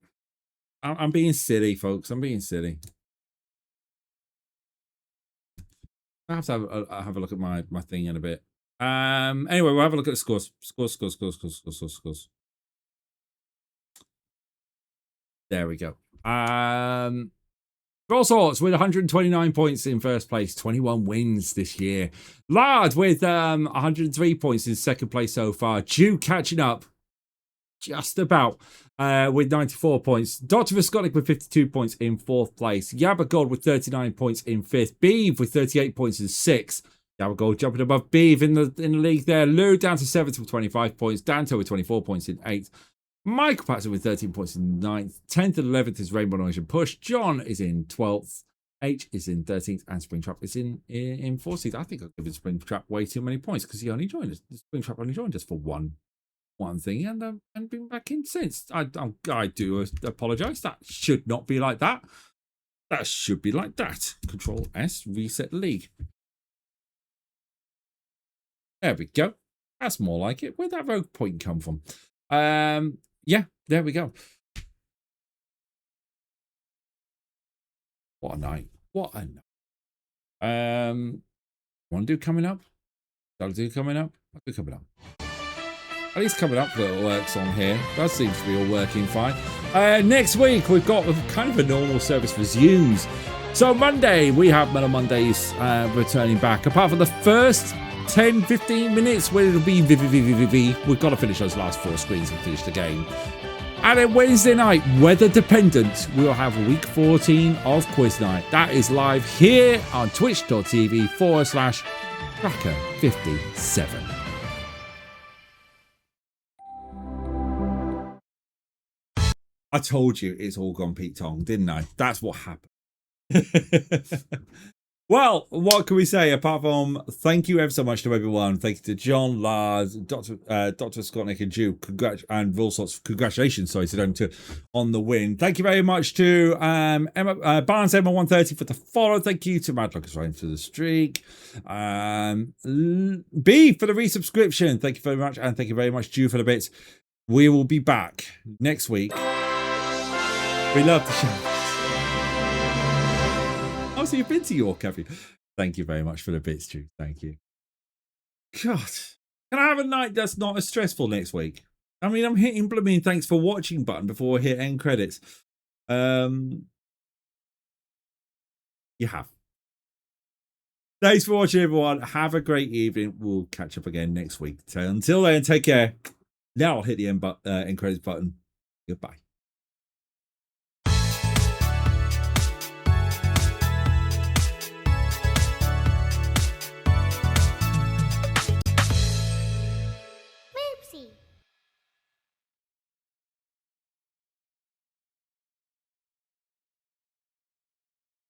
I'm being silly, folks. I'm being silly. I have to have a look at my thing in a bit. Anyway, we'll have a look at the scores. Scores. There we go. All sorts with 129 points in 1st place, 21 wins this year. Lard with 103 points in 2nd place so far. Jew catching up just about with 94 points. Dr. Asconic with 52 points in 4th place. Yabba Gold with 39 points in 5th. Beeve with 38 points in 6th. Yabba Gold jumping above Beeve in the league there. Lou down to 7th with 25 points. Danto with 24 points in 8th. Michael Patterson with 13 points in 9th. 10th and 11th is Rainbow Noise and Push. John is in 12th. H is in 13th. And Springtrap is in 14th. I think I'll give Springtrap way too many points because he only joined us. Springtrap only joined us for one thing and been back in since. I do apologise. That should not be like that. That should be like that. Control S, reset league. There we go. That's more like it. Where'd that rogue point come from? Yeah, there we go. What a night. What a night. Want to do coming up? Shall I do coming up? I'll do coming up. At least coming up that works on here. That seems to be all working fine. Next week, we've got kind of a normal service resumes. So Monday, we have Mellow Mondays returning back. Apart from the first 10-15 minutes where it'll be VVVVV. We've got to finish those last 4 screens and finish the game. And then Wednesday night, weather dependent, we'll have week 14 of Quiz Night. That is live here on twitch.tv/Cracker57. I told you it's all gone Pete Tong, didn't I? That's what happened. Well, what can we say apart from thank you ever so much to everyone. Thank you to John, Lard, Dr. Scottnick and Jew, and all sorts of congratulations, sorry, to them too, on the win. Thank you very much to Barnes Emma 130 for the follow. Thank you to Madlock as well for the streak. B for the resubscription. Thank you very much, and thank you very much, Jew, for the bits. We will be back next week. We love the show. Oh, so you've been to York, have you? Thank you very much for the bits, Stu. Thank you. God, can I have a night that's not as stressful next week? I mean, I'm hitting blooming thanks for watching button before I hit end credits. You have. Thanks for watching, everyone. Have a great evening. We'll catch up again next week. So until then, take care. Now I'll hit the end credits button. Goodbye.